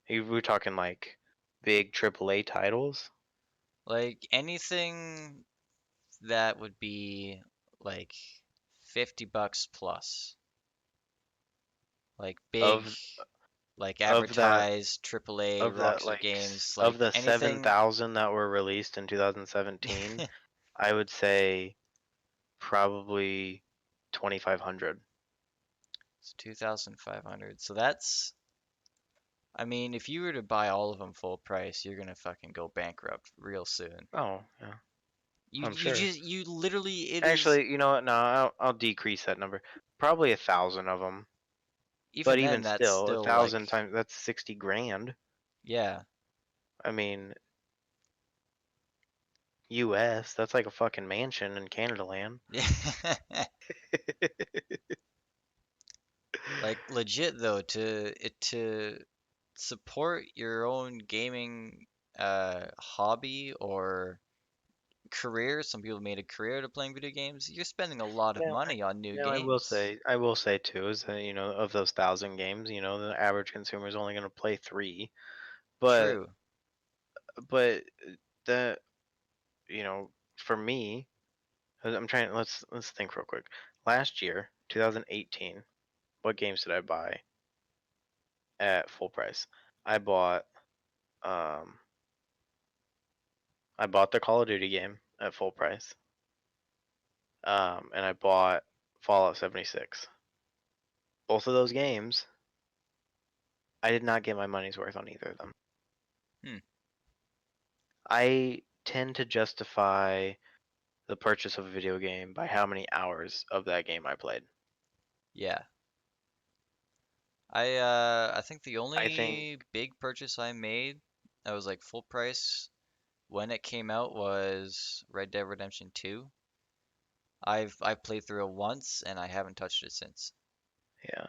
we're talking like big AAA titles Like anything that would be like 50 bucks plus. Like big, of like of that advertised AAA of that Rockstar like games, of like the anything. 7,000 that were released in 2017, I would say probably 2,500. It's 2,500. So that's, I mean, if you were to buy all of them full price, you're gonna fucking go bankrupt real soon. Oh, yeah, I'm You sure. just you literally it is Actually, you know what? No, I'll decrease that number. Probably 1,000 of them. But even then even that's still, a still like, thousand times that's 60 grand. yeah. I mean, U.S. That's like a fucking mansion in Canada land. Yeah. Like legit though, to support your own gaming hobby or career, some people made a career out of playing video games, you're spending a lot of Now, money on new now games. I will say too, is that of those 1,000 games, the average consumer is only going to play three. But True. but that for me, I'm trying. Let's think real quick. Last year, 2018, what games did I buy at full price? I bought um I bought the Call of Duty game at full price. And I bought Fallout 76. Both of those games, I did not get my money's worth on either of them. Hmm. I tend to justify the purchase of a video game by how many hours of that game I played. Yeah. I think the I think, only big purchase I made that was like full price when it came out was Red Dead Redemption 2. I played through it once and I haven't touched it since. yeah.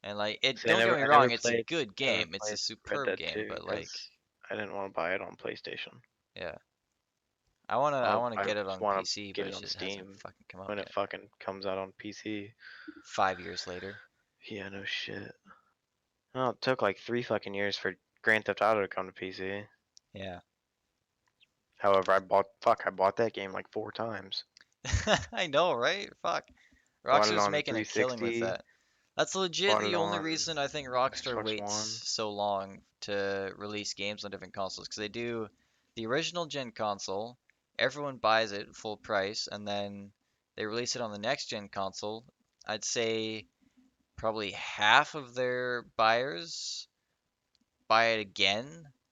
And like it, See, don't get me I wrong, never it's a played, good I never game. It's a played Red superb Dead game, 2 but like, because I didn't want to buy it on PlayStation. yeah. I wanna I get it just on want to PC, get but it it on just hasn't Steam fucking come out when it yet. fucking comes out on PC. 5 years later. Yeah, no shit. Well, it took like 3 fucking years for Grand Theft Auto to come to PC. Yeah. However, I bought that game like 4 times. I know, right? Fuck. Bought it Rockstar's on making a killing with 360, that. That's legit bought it the only on reason I think Rockstar Xbox waits One. so long to release games on different consoles because they do the original gen console, everyone buys it full price, and then they release it on the next gen console. I'd say probably half of their buyers buy it again.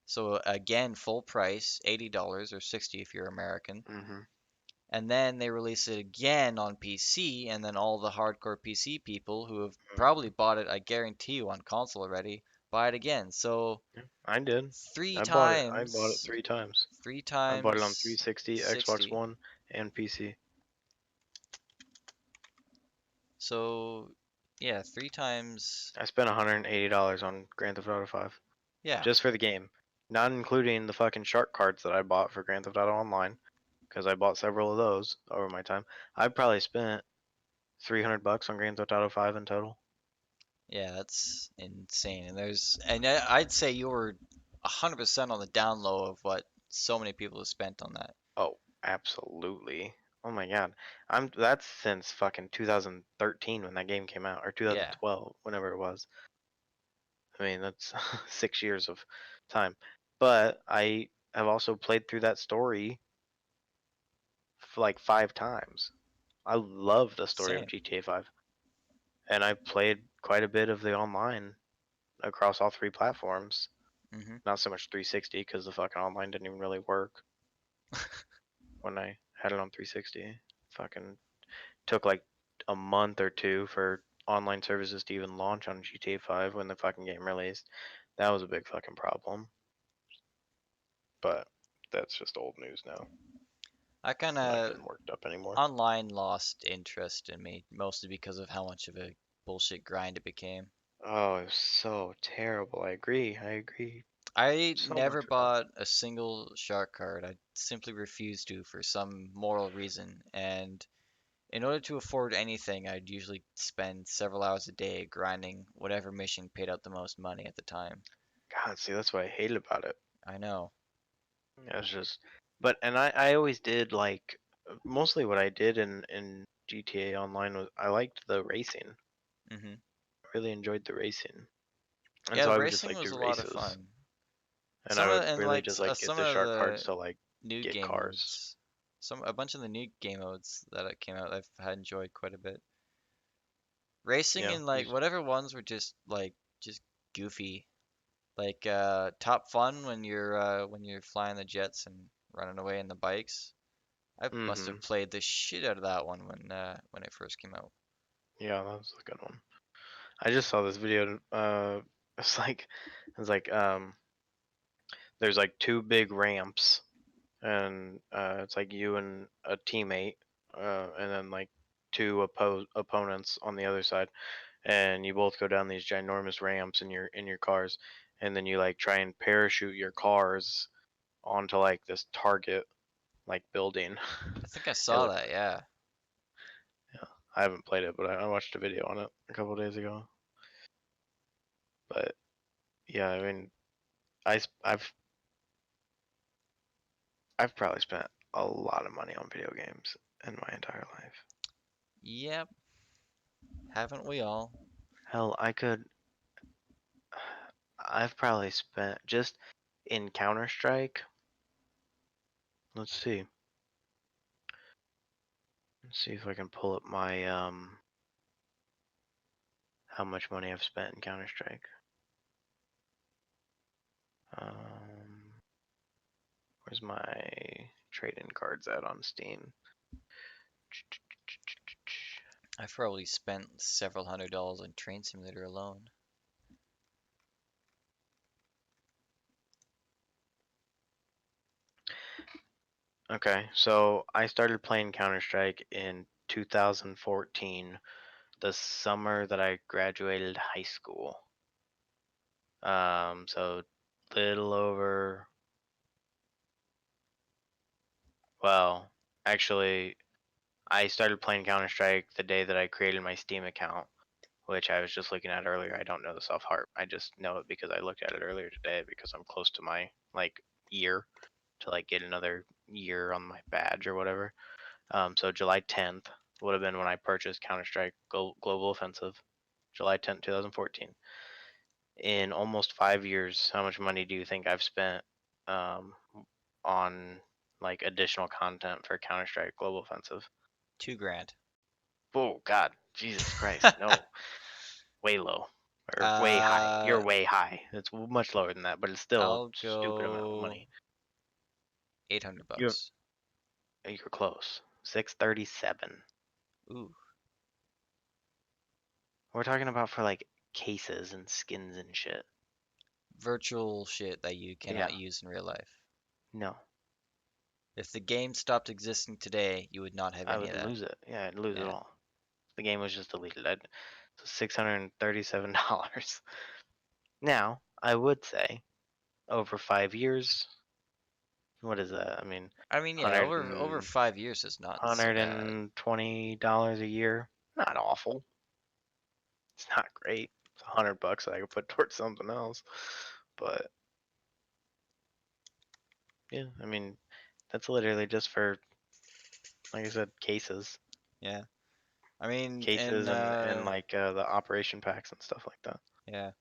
So again, full price, $80 or 60 if you're American. Hmm. And then they release it again on PC, and then all the hardcore PC people who have probably Hmm. bought it, I guarantee you, on console already, buy it again. So Yeah, I did. three I bought it times, 3 times. three I bought it on times 360, Xbox 60. One, and PC. So Yeah, three times. I spent $180 on Grand Theft Auto 5 Yeah, just for the game, not including the fucking shark cards that I bought for Grand Theft Auto Online, because I bought several of those over my time. I probably spent $300 on Grand Theft Auto 5 in total. yeah, that's insane. And I'd say you were 100% on the down low of what so many people have spent on that. Oh, absolutely. Oh my god. That's since fucking 2013 when that game came out, or Yeah, 2012, whenever it was. I mean, that's 6 years of time. But I have also played through that story like 5 times. I love the story of same. GTA 5. And I played quite a bit of the online across all three platforms. Hmm. Not so much 360 because the fucking online didn't even really work when I had it on 360. Fucking took like a month or two for online services to even launch on GTA 5 when the fucking game released. That was a big fucking problem. But that's just old news now. I kind I'm not of getting worked up anymore. online lost interest in me, mostly because of how much of a bullshit grind it became. Oh, it was so terrible. I agree. I agree I so never much with that. bought a single shark card. I simply refused to for some moral reason. And in order to afford anything, I'd usually spend several hours a day grinding whatever mission paid out the most money at the time. God, see, that's what I hated about it. I know. It was just, but and I always did like mostly what I did in GTA Online was I liked the racing. Hmm. I really enjoyed the racing, and Yeah, so the I would just racing like was do a lot of races, fun. and I would And really like just like get some the of shark cards the to like new get game cars. modes, a bunch of the new game modes that came out, I've had enjoyed quite a bit. Racing Yeah, and like whatever ones were just goofy. Like top fun when you're flying the jets and running away in the bikes. I must mm-hmm. have played the shit out of that one when it first came out. Yeah, that was a good one. I just saw this video. It's like there's like two big ramps, and it's like you and a teammate, and then like two opponents on the other side, and you both go down these ginormous ramps in your cars, and then you like try and parachute your cars onto like this target like building. I think I It saw looked, that, yeah. yeah, I haven't played it, but I watched a video on it a couple days ago. But yeah, I mean, I've probably spent a lot of money on video games in my entire life. Yep, haven't we all? Hell, I've probably spent just in Counter Strike. Let's see. Let's see if I can pull up my how much money I've spent in Counter Strike. Um, where's my trade-in cards at on Steam? I've probably spent several $100s on Train Simulator alone. Okay, so I started playing Counter Strike in 2014, the summer that I graduated high school. So little over, well, actually, I started playing Counter Strike the day that I created my Steam account, which I was just looking at earlier. I don't know this off heart. I just know it because I looked at it earlier today because I'm close to my like year to like get another year on my badge or whatever. So July 10th would have been when I purchased Counter Strike Global Offensive, July 10th, 2014. In almost 5 years, how much money do you think I've spent um, on like additional content for Counter Strike Global Offensive? 2 grand. Oh God, Jesus Christ, no, way low or way high. Uh, You're way high. It's much lower than that, but it's still a I'll stupid amount of go money. 800 You're bucks. you're close. 637. Ooh, We're talking about for like cases and skins and shit. virtual shit that you Yeah, cannot use in real life. no, If the game stopped existing today, you would not have I any would of that. lose it. Yeah, I'd lose it Yeah. all. The game was just deleted. $637. Now, I would say over 5 years, what is that? I mean, I mean, yeah, 100 over 5 years is not so bad. $120 a year. Not awful. It's not great. It's $100 that I could put towards something else. But yeah, I mean, that's literally just for, like I said, Yeah. I mean, cases, and like the operation packs and stuff like that. yeah,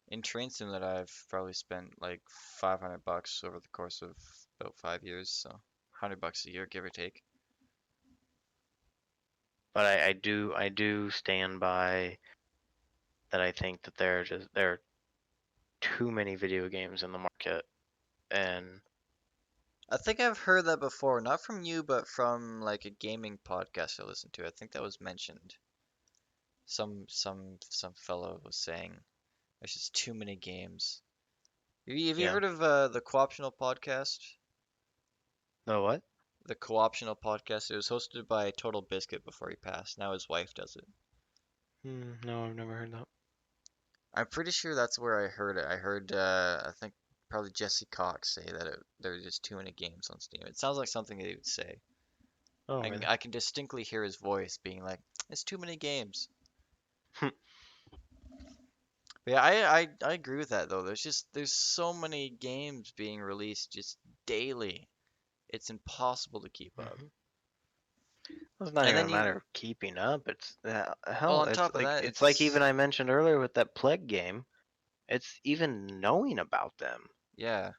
in Train Sim that I've probably spent like $500 over the course of about 5 years, so $100 a year, give or take. But I do stand by that. I think that there are too many video games in the market, and I think I've heard that before, not from you, but from like a gaming podcast I listened to. I think that was mentioned. Some fellow was saying there's just too many games. Have you yeah. heard of the Co-optional podcast? No, what? The Co-optional podcast. It was hosted by Total Biscuit before he passed. Now his wife does it. No, I've never heard that. I'm pretty sure that's where I heard it. I heard I think probably Jesse Cox say that there are just too many games on Steam. It sounds like something that he would say. Oh, And really? I can distinctly hear his voice being like, "It's too many games." But yeah, I agree with that though. There's so many games being released just daily. It's impossible to keep up. Hmm. It's not And even a then matter you, of keeping up. It's well, hell. on top of that, It's like it's even I mentioned earlier with that Plague game. It's even knowing about them. yeah.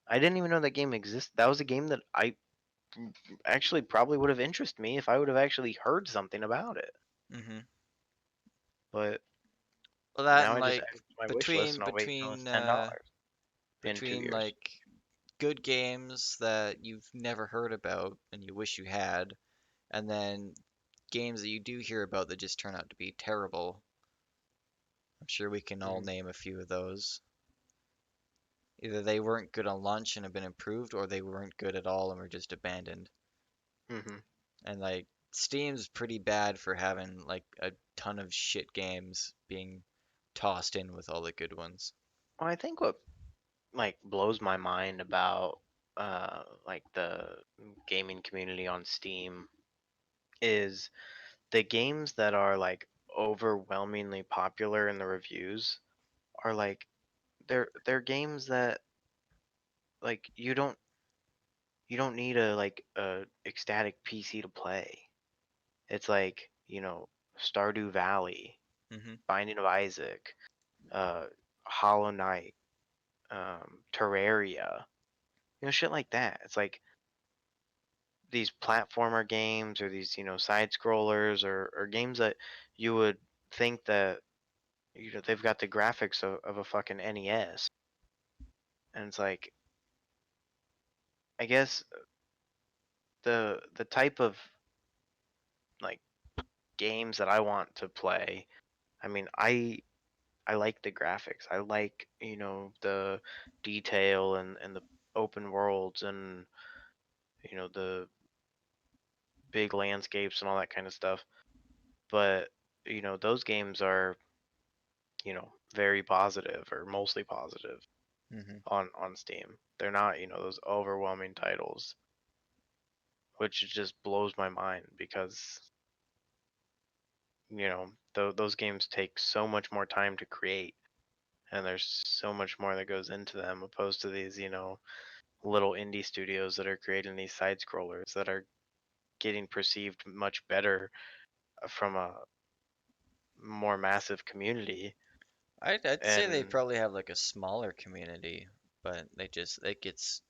I didn't even know that game existed. That was a game that I actually probably would have interested me if I would have actually heard something about it. Hmm. But Well, that now and I just like add it to my wish list between and I'll wait until it's between $10 in two between years. like good games that you've never heard about and you wish you had, and then games that you do hear about that just turn out to be terrible. I'm sure we can all name a few of those. Either they weren't good on launch and have been improved, or they weren't good at all and were just abandoned. Mm-hmm. And like Steam's pretty bad for having like a ton of shit games being tossed in with all the good ones. Well, I think what like blows my mind about like the gaming community on Steam is the games that are like overwhelmingly popular in the reviews are like they're games that like you don't need a like a ecstatic PC to play. It's like, Stardew Valley, Hmm. Binding of Isaac, uh Hollow Knight, Terraria, shit like that. It's like these platformer games or these, side scrollers or games that you would think that they've got the graphics of a fucking NES. And it's like I guess the type of like games that I want to play. I mean, I like the graphics. I like, the detail and the open worlds and the big landscapes and all that kind of stuff. But, those games are, very positive or mostly positive Hmm. on Steam. They're not, those overwhelming titles, which just blows my mind because, those games take so much more time to create and there's so much more that goes into them opposed to these, little indie studios that are creating these side scrollers that are getting perceived much better from a more massive community. I'd say they And probably have like a smaller community, but it gets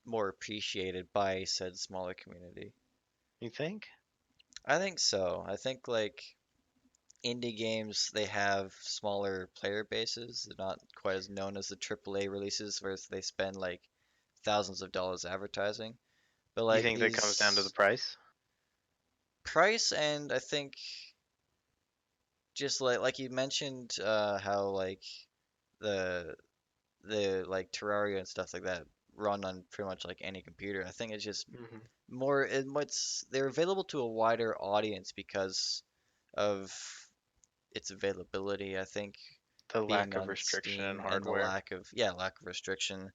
more appreciated by said smaller community. you think? I think so. I think like indie games they have smaller player bases. They're not quite as known as the AAA releases, where they spend like thousands of dollars advertising. But You like think that comes down to the these price? price and I think just like you mentioned how like the like Terraria and stuff like that run on pretty much like any computer. I think it's just Hmm. more they're available to a wider audience because of its availability, I think, The being lack of on restriction in Steam and the hardware. lack of restriction.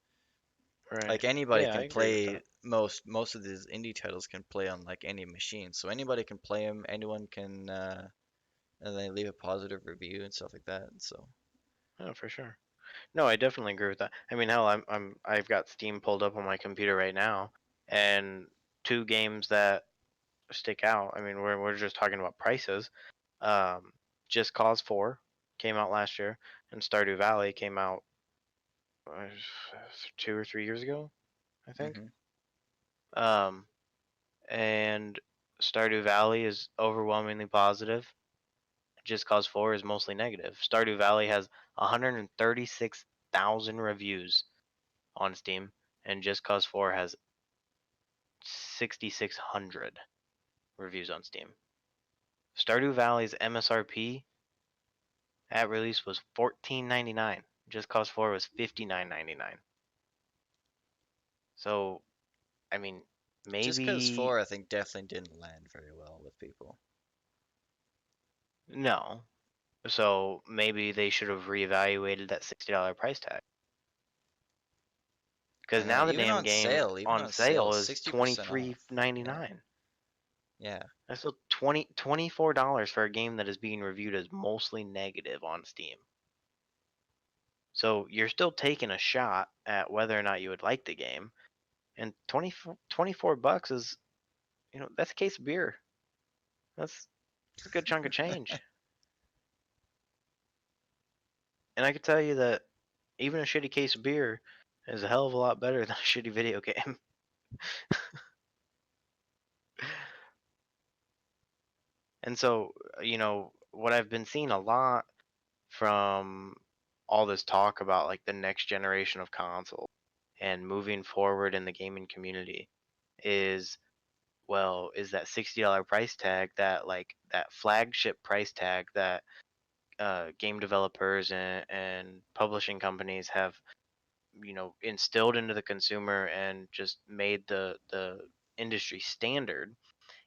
Right. Like anybody Yeah, I can agree with play that. most of these indie titles can play on like any machine, so anybody can play them. Anyone can, and they leave a positive review and stuff like that. So, Oh, for sure. No, I definitely agree with that. I mean, hell, I've got Steam pulled up on my computer right now, and two games that stick out. I mean, we're just talking about prices. Um, Just Cause 4 came out last year, and Stardew Valley came out uh, 2 or 3 years ago, I think. hmm Um, and Stardew Valley is overwhelmingly positive. Just Cause 4 is mostly negative. Stardew Valley has 136,000 reviews on Steam, and Just Cause 4 has 6,600 reviews on Steam. Stardew Valley's MSRP at release was $14.99. Just Cause 4 was $59.99. So, I mean, just cause maybe 4, I think definitely didn't land very well with people. no. So maybe they should have reevaluated that $60 price tag. I Because don't know. now the damn game Even on on sale, sale is 60% off. Yeah, $23.99. yeah. That's still $24 for a game that is being reviewed as mostly negative on Steam. So you're still taking a shot at whether or not you would like the game. And 24 bucks is, that's a case of beer. That's a good chunk of change. And I can tell you that even a shitty case of beer is a hell of a lot better than a shitty video game. And so, what I've been seeing a lot from all this talk about like the next generation of console and moving forward in the gaming community is, well, is that $60 price tag, that flagship price tag that game developers and publishing companies have instilled into the consumer and just made the industry standard,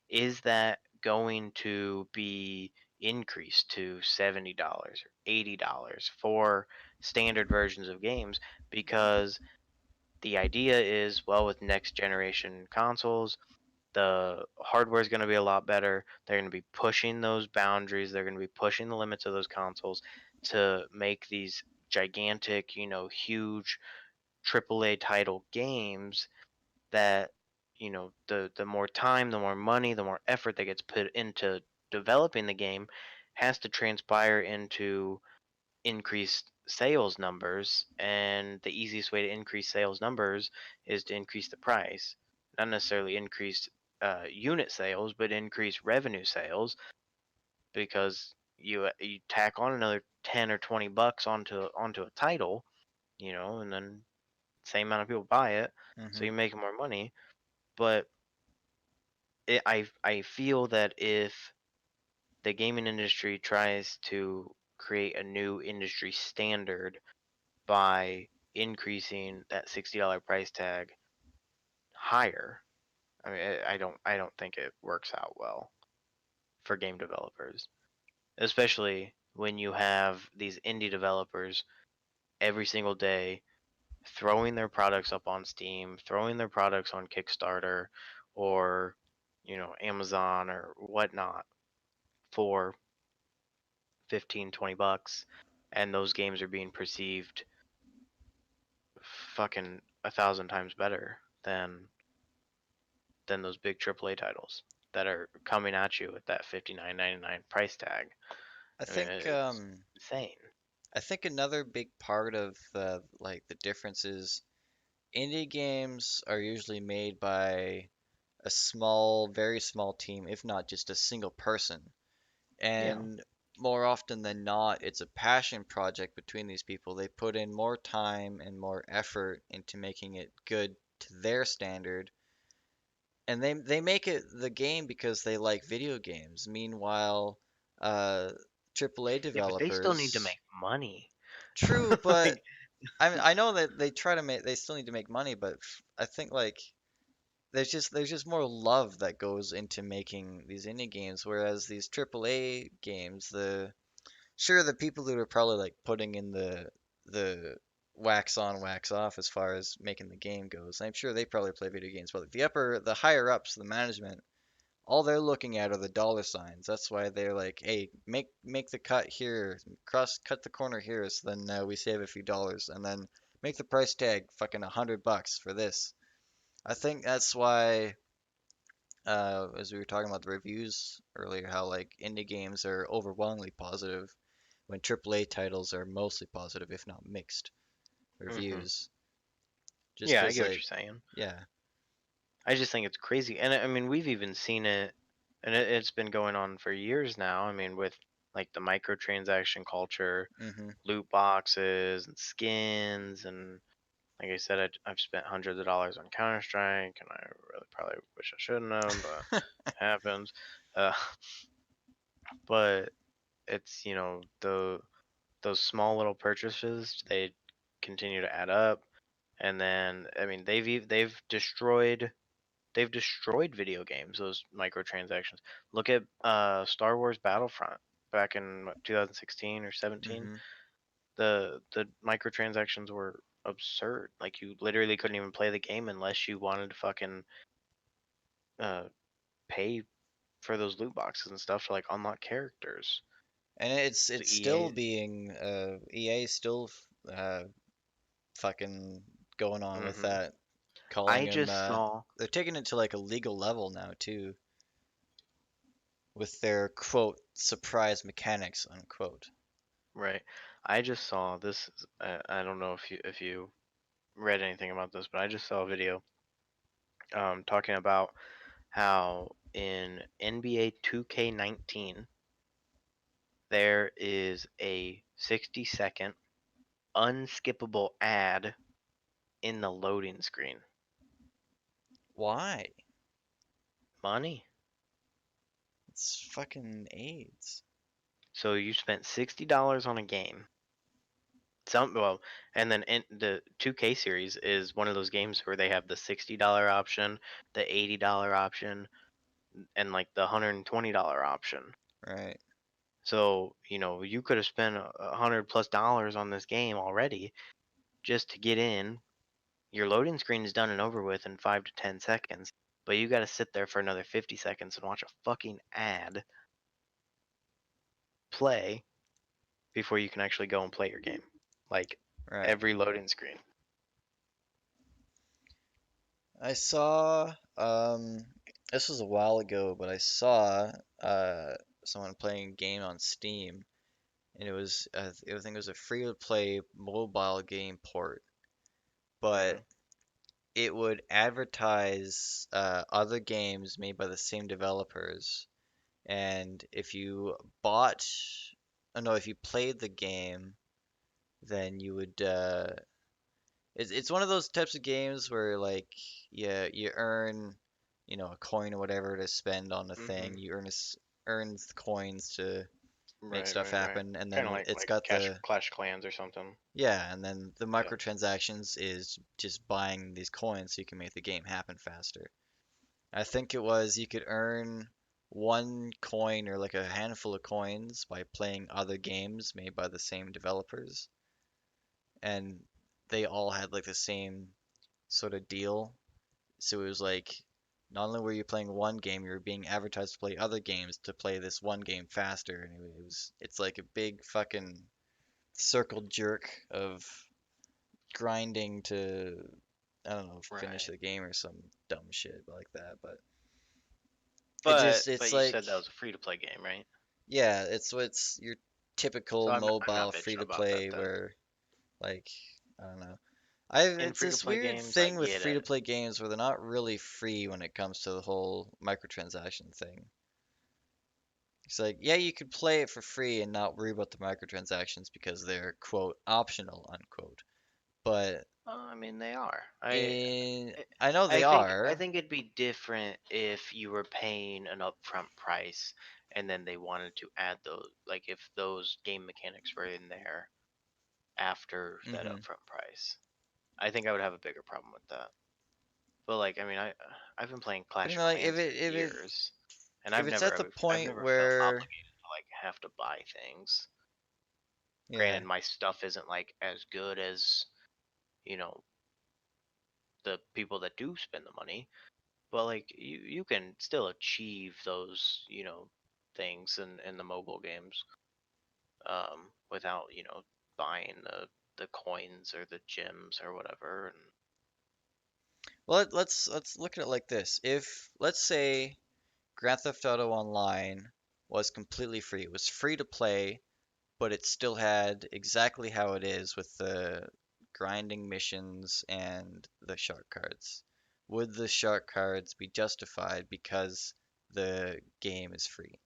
is that going to be increased to $70 or $80 for standard versions of games? Because the idea is, well, with next generation consoles, the hardware is going to be a lot better. They're going to be pushing those boundaries. They're going to be pushing the limits of those consoles to make these gigantic, huge AAA title games that, the more time, the more money, the more effort that gets put into developing the game has to transpire into increased sales numbers, and the easiest way to increase sales numbers is to increase the price, not necessarily increase unit sales, but increase revenue sales, because you tack on another 10 or 20 bucks onto a title, and then same amount of people buy it, so hmm you make more money. But I feel that if the gaming industry tries to create a new industry standard by increasing that $60 price tag higher, I mean, I don't think it works out well for game developers, especially when you have these indie developers every single day throwing their products up on Steam, throwing their products on Kickstarter or Amazon or whatnot for 15, 20 bucks, and those games are being perceived fucking 1,000 times better than those big AAA titles that are coming at you with that 59.99 price tag. I I mean, think it's insane. I think another big part of like the difference is indie games are usually made by a small, very small team, if not just a single person. Yeah. And more often than not, it's a passion project between these people. They put in more time and more effort into making it good to their standard, and they make it the game because they like video games. Meanwhile, uh, AAA Yeah, but they still need to developers, make money. true, but Like, I know that they try to make they still need to make money, but I think like there's just more love that goes into making these indie games, whereas these AAA games, sure, the people that are probably like putting in the wax on, wax off as far as making the game goes, I'm sure they probably play video games, but like the higher ups, the management, all they're looking at are the dollar signs. That's why they're like, hey, make the cut here, cut the corner here, so then we save a few dollars, and then make the price tag fucking $100 for this. I think that's why, as we were talking about the reviews earlier, how like indie games are overwhelmingly positive when AAA titles are mostly positive, if not mixed Hmm. reviews. Just Yeah, I 'cause get what like, you're saying. yeah, I just think it's crazy, and I mean, we've even seen it, and it's been going on for years now. I mean, with like the microtransaction culture, hmm loot boxes and skins, and like I said, I've spent hundreds of dollars on Counter Strike, and I really probably wish I shouldn't have, but it happens. Uh, but it's those small little purchases, they continue to add up, and then I mean they've destroyed video games, those microtransactions. Look at Star Wars Battlefront back in 2016 or 17. hmm The microtransactions were absurd. Like you literally couldn't even play the game unless you wanted to fucking uh, pay for those loot boxes and stuff to like unlock characters. and So it's still EA. being EA still uh, fucking going on with Hmm. that, calling I him. just saw. They're taking it to like a legal level now too, with their quote surprise mechanics unquote. Right. I just saw this. I don't know if you read anything about this, but I just saw a video talking about how in NBA 2K19 there is a 60-second unskippable ad in the loading screen. Why? Money. It's fucking AIDS. So you spent $60 on a game. Well, and then in the 2K series is one of those games where they have the $60 option, the $80 option, and like the $120 option. Right. So, you could have spent $100+ on this game already just to get in. Your loading screen is done and over with in 5 to 10 seconds, but you got to sit there for another 50 seconds and watch a fucking ad play before you can actually go and play your game. Like Right. every loading screen. I saw this was a while ago, but I saw uh someone playing a game on Steam, and it was I think it was a free to play mobile game port, but Hmm. it would advertise other games made by the same developers, and if you bought, oh no, if you played the game, then you would it's one of those types of games where like you earn, a coin or whatever to spend on the thing. Hmm. You earn coins to make Right, stuff right, right. happen, and Kind of then like it's got the, Clash Clans or something. yeah, and then the Yeah. microtransactions is just buying these coins so you can make the game happen faster. I think it was you could earn one coin or like a handful of coins by playing other games made by the same developers, and they all had like the same sort of deal. So it was like not only were you playing one game, you were being advertised to play other games to play this one game faster, and it's like a big fucking circle jerk of grinding to, I don't know, finish Right. the game or some dumb shit like that. But But it's you like, said that was a free to play game, right? yeah, it's your So typical I'm mobile not free bitching to about that play then. where like, I don't know. In It's free to this play weird games, I thing with get free to it. play games where they're not really free when it comes to the whole microtransaction thing. It's like, yeah, you could play it for free and not worry about the microtransactions because they're quote optional unquote. But I mean, they are. in I I know I they think I are. think it'd be different if you were paying an upfront price and then they wanted to add those, like if those game mechanics were in there after that hmm upfront price. I think I would have a bigger problem with that. But like, I mean, I've been playing But Clash of like Clans for years, and if I've it's never at the I've point never felt where obligated to like have to buy things. Yeah. Granted, my stuff isn't like as good as, you know, the people that do spend the money, but like you can still achieve those, things in the mobile games, without, buying the coins or the gems or whatever. And Well, let's look at it like this. If let's say Grand Theft Auto Online was completely free, it was free to play, but it still had exactly how it is with the grinding missions and the shark cards. Would the shark cards be justified because the game is free?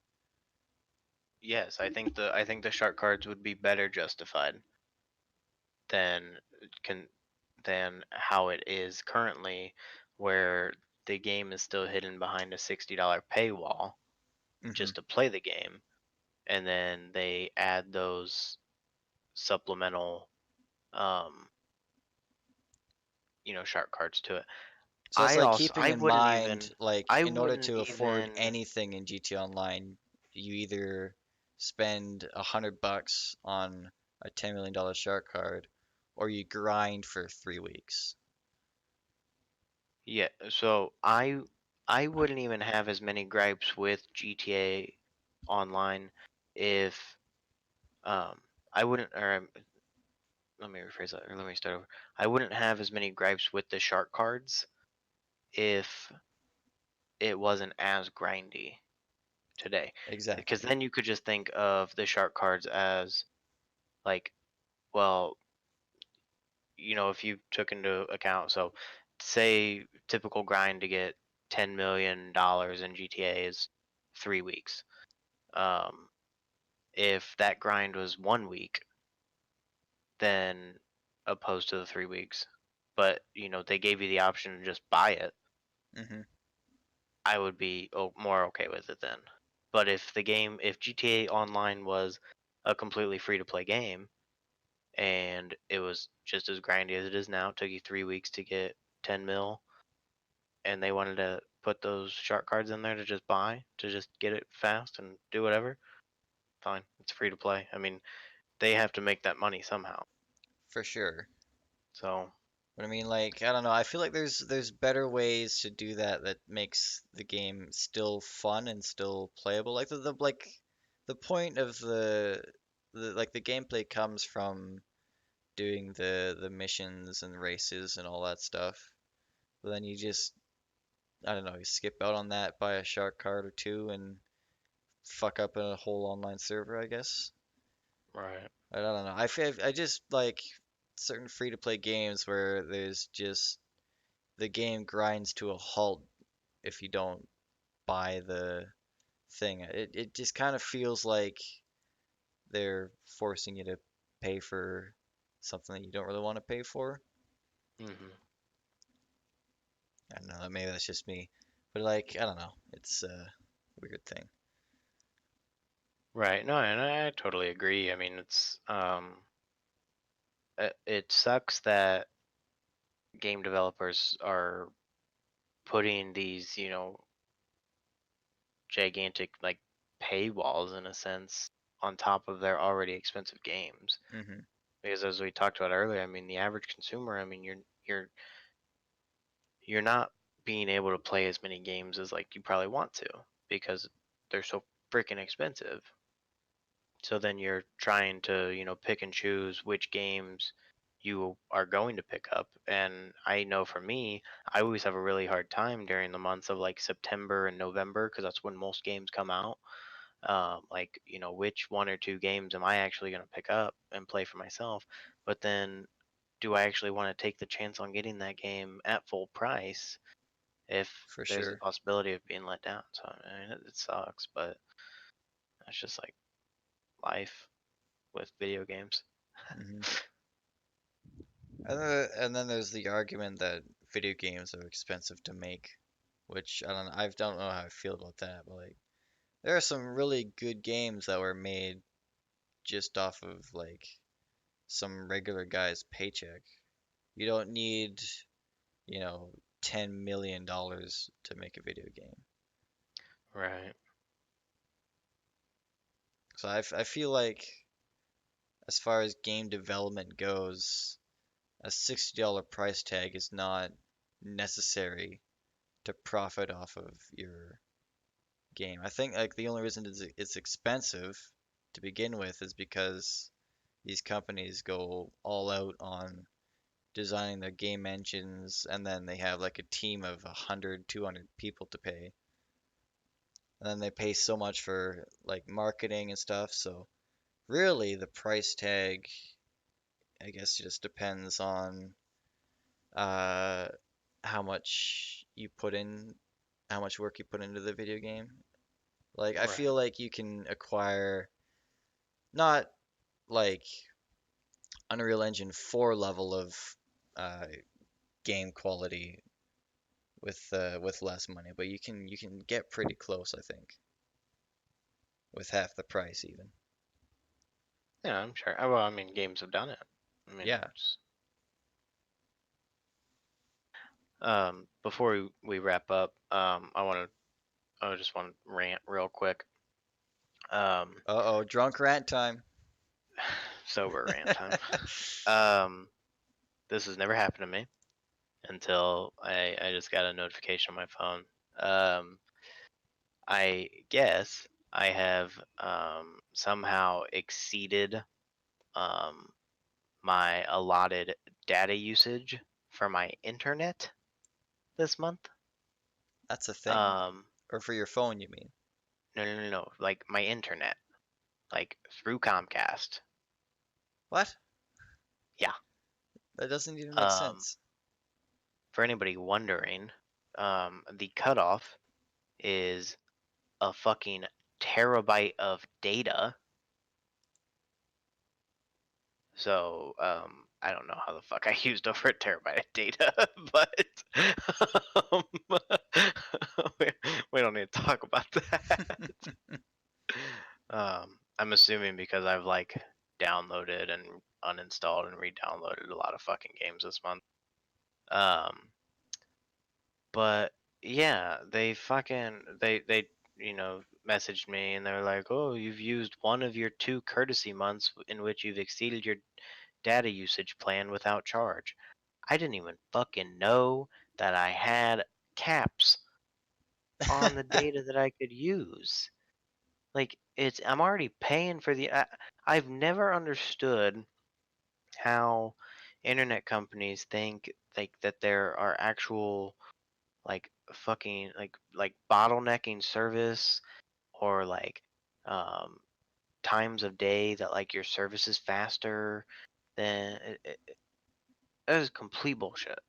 yes, I think the shark cards would be better justified than can than how it is currently, where the game is still hidden behind a $60 paywall Hmm. just to play the game, and then they add those supplemental, um, shark cards to it. So it's like keeping I in wouldn't mind, even like, I in order wouldn't to afford even anything in GTA Online, you either spend $100 on a $10 million shark card, or you grind for 3 weeks. Yeah, so I wouldn't even have as many gripes with GTA Online if, um I wouldn't, or let me rephrase that, or let me start over. I wouldn't have as many gripes with the shark cards if it wasn't as grindy today. Because Exactly. then you could just think of the shark cards as like, well, if you took into account, so say typical grind to get $10 million in GTA is 3 weeks. Um, if that grind was 1 week, then opposed to the 3 weeks, but they gave you the option to just buy it, Hmm. I would be more okay with it then. But if GTA Online was a completely free to play game and it was just as grindy as it is now, took you 3 weeks to get 10 mil, and they wanted to put those shark cards in there to just buy, to just get it fast and do whatever, fine. It's free to play. I mean, they have to make that money somehow. For sure. So, But I mean, like, I don't know. I feel like there's better ways to do that that makes the game still fun and still playable. Like the point of the gameplay comes from doing the missions and races and all that stuff. But then you just, I don't know, you skip out on that, buy a shark card or two, and fuck up a whole online server, I guess. right. I don't know. I just like certain free to play games where there's just the game grinds to a halt if you don't buy the thing. It just kind of feels like they're forcing you to pay for something that you don't really want to pay for. Hmm. I don't know, maybe that's just me. But like, I don't know. It's a weird thing. Right. No, and I totally agree. I mean, it sucks that game developers are putting these, gigantic like paywalls in a sense on top of their already expensive games. Hmm. Because as we talked about earlier, I mean, the average consumer, I mean, you're you're not being able to play as many games as like you probably want to because they're so freaking expensive. So then you're trying to, pick and choose which games you are going to pick up. And I know for me, I always have a really hard time during the months of like September and November because that's when most games come out. Like, which one or two games am I actually going to pick up and play for myself? But then do I actually want to take the chance on getting that game at full price if For there's a sure. possibility of being let down? So, I mean, it sucks, but that's just like life with video games. Hmm. And then there's the argument that video games are expensive to make, which I don't know how I feel about that, but like there are some really good games that were made just off of like some regular guy's paycheck. You don't need, you know, $10 million to make a video game. Right. So I feel like as far as game development goes, a $60 price tag is not necessary to profit off of your game. I think like the only reason it's expensive to begin with is because these companies go all out on designing their game engines, and then they have like a team of 100, 200 people to pay. And then they pay so much for like marketing and stuff. So really the price tag, I guess, just depends on uh, how much you put in, how much work you put into the video game. Like I Right. feel like you can acquire not like Unreal Engine 4 level of uh, game quality with less money, but you can get pretty close, I think, with half the price even. Yeah, I'm sure. Well, I mean, games have done it. I mean, Yeah. before we wrap up, I just want to rant real quick. Um, Uh-oh, drunk rant time. sober rant time. Um, this has never happened to me until I just got a notification on my phone. I guess I have somehow exceeded um, my allotted data usage for my internet this month. That's a thing. Um, Or for your phone, you mean? no, like my internet, like through Comcast. What? Yeah. That doesn't even make Um, sense. for anybody wondering, the cutoff is a fucking terabyte of data. So I don't know how the fuck I used over a terabyte of data, but um, we, we don't need to talk about that. I'm assuming because I've like downloaded and uninstalled and re-downloaded a lot of fucking games this month. Um, but yeah, they messaged me and they were like, "Oh, you've used one of your two courtesy months in which you've exceeded your data usage plan without charge." I didn't even fucking know that I had caps on the data that I could use. Like I'm already paying for I've never understood how internet companies think like that there are actual like fucking like bottlenecking service or like um times of day that like your service is faster than that is complete bullshit.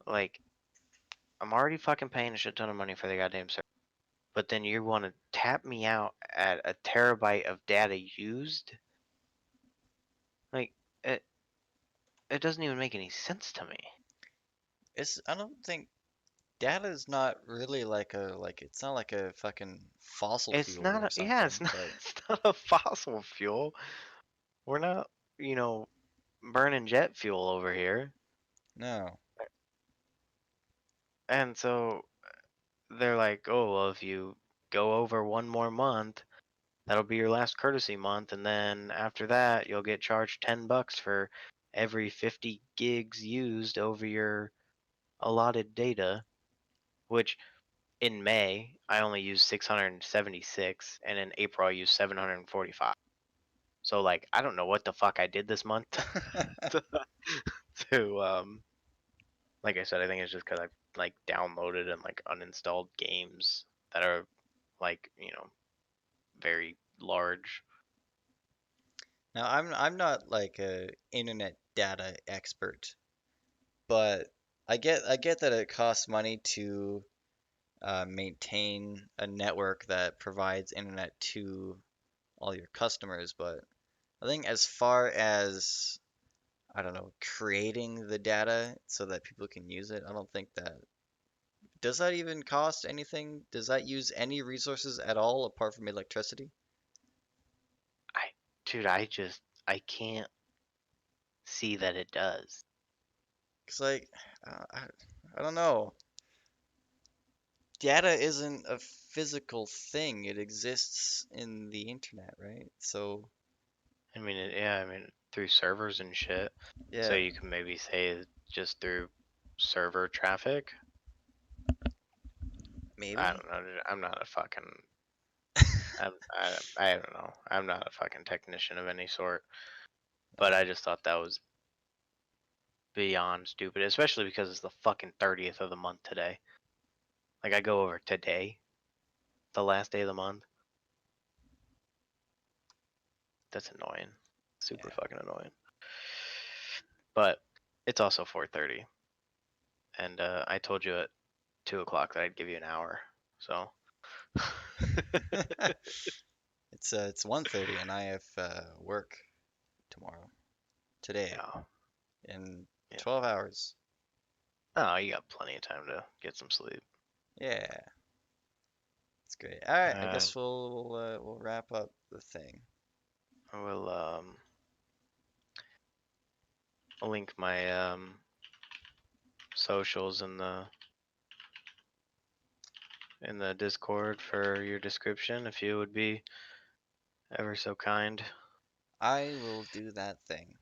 Like I'm already fucking paying a shit ton of money for the goddamn service, but then you want to tap me out at a terabyte of data used? Like it it doesn't even make any sense to me. I don't think data is not really like it's not like a fucking fossil It's fuel not or it's something, not but it's not a fossil fuel. We're not, you know, burning jet fuel over here. no. And so they're like, "Oh, well, if you go over one more month, that'll be your last courtesy month, and then after that, you'll get charged $10 for every 50 gigs used over your allotted data." Which in May I only used 676, and in April I used 745. So like, I don't know what the fuck I did this month to, to like I said, I think it's just because I like downloaded and like uninstalled games that are like very large. Now I'm not like a internet data expert, but I get that it costs money to maintain a network that provides internet to all your customers, but I think as far as I don't know, creating the data so that people can use it, I don't think that does that even cost anything? Does that use any resources at all apart from electricity? I, dude, I can't see that it does. Because like I don't know. Data isn't a physical thing. It exists in the internet, right? So Yeah, I mean through servers and shit. So Yeah, you can maybe say just through server traffic. I maybe. don't know. Dude. I'm not a fucking. I don't know. I'm not a fucking technician of any sort. But I just thought that was beyond stupid, especially because it's the fucking 30th of the month today. Like I go over today, the last day of the month. That's annoying. Super Yeah. fucking annoying. But it's also 4:30, and I told you at 2 o'clock that I'd give you an hour. So It's 1:30 and I have work tomorrow, today, yeah, in yeah. 12 hours. Oh, you got plenty of time to get some sleep. Yeah, it's great. All right, I Uh, guess we'll wrap up the thing. we'll link my socials in the Discord for your description if you would be ever so kind. I will do that thing.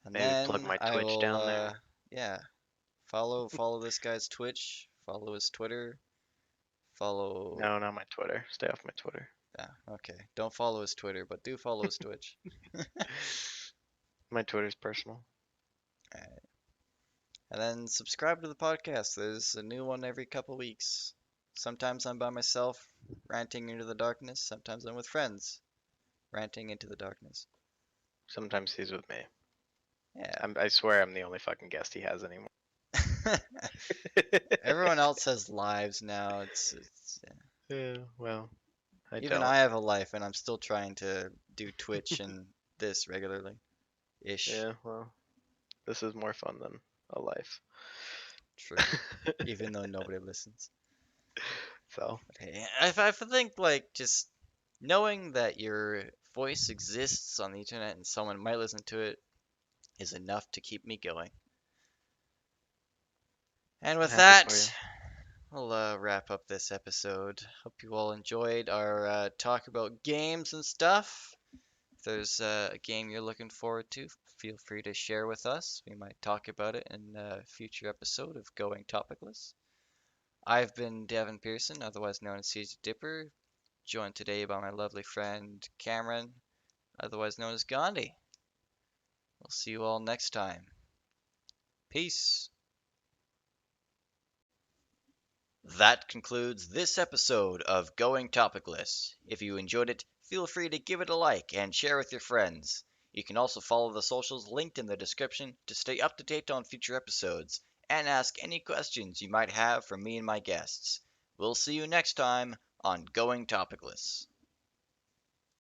And Maybe plug then my I Twitch will down there. yeah, follow this guy's Twitch, follow his Twitter, follow No, not my Twitter. Stay off my Twitter. yeah, okay. Don't follow his Twitter, but do follow his Twitch. My Twitter's personal. Alright. And then subscribe to the podcast. There's a new one every couple weeks. Sometimes I'm by myself, ranting into the darkness. Sometimes I'm with friends, ranting into the darkness. Sometimes he's with me. Yeah. I swear I'm the only fucking guest he has anymore. Everyone else has lives now. It's yeah. Yeah, well, I Even don't. I have a life, and I'm still trying to do Twitch and this regularly, ish. Yeah, well, this is more fun than a life. True. Even though nobody listens. So, But hey, I think like just knowing that your voice exists on the internet and someone might listen to it is enough to keep me going. And with happy for that, you. we'll wrap up this episode. Hope you all enjoyed our talk about games and stuff. If there's a game you're looking forward to, feel free to share with us. We might talk about it in a future episode of Going Topicless. I've been Devin Pearson, otherwise known as Caesar Dipper, joined today by my lovely friend Cameron, otherwise known as Gandhi. We'll see you all next time. Peace. That concludes this episode of Going Topicless. If you enjoyed it, feel free to give it a like and share with your friends. You can also follow the socials linked in the description to stay up to date on future episodes and ask any questions you might have for me and my guests. We'll see you next time on Going Topicless.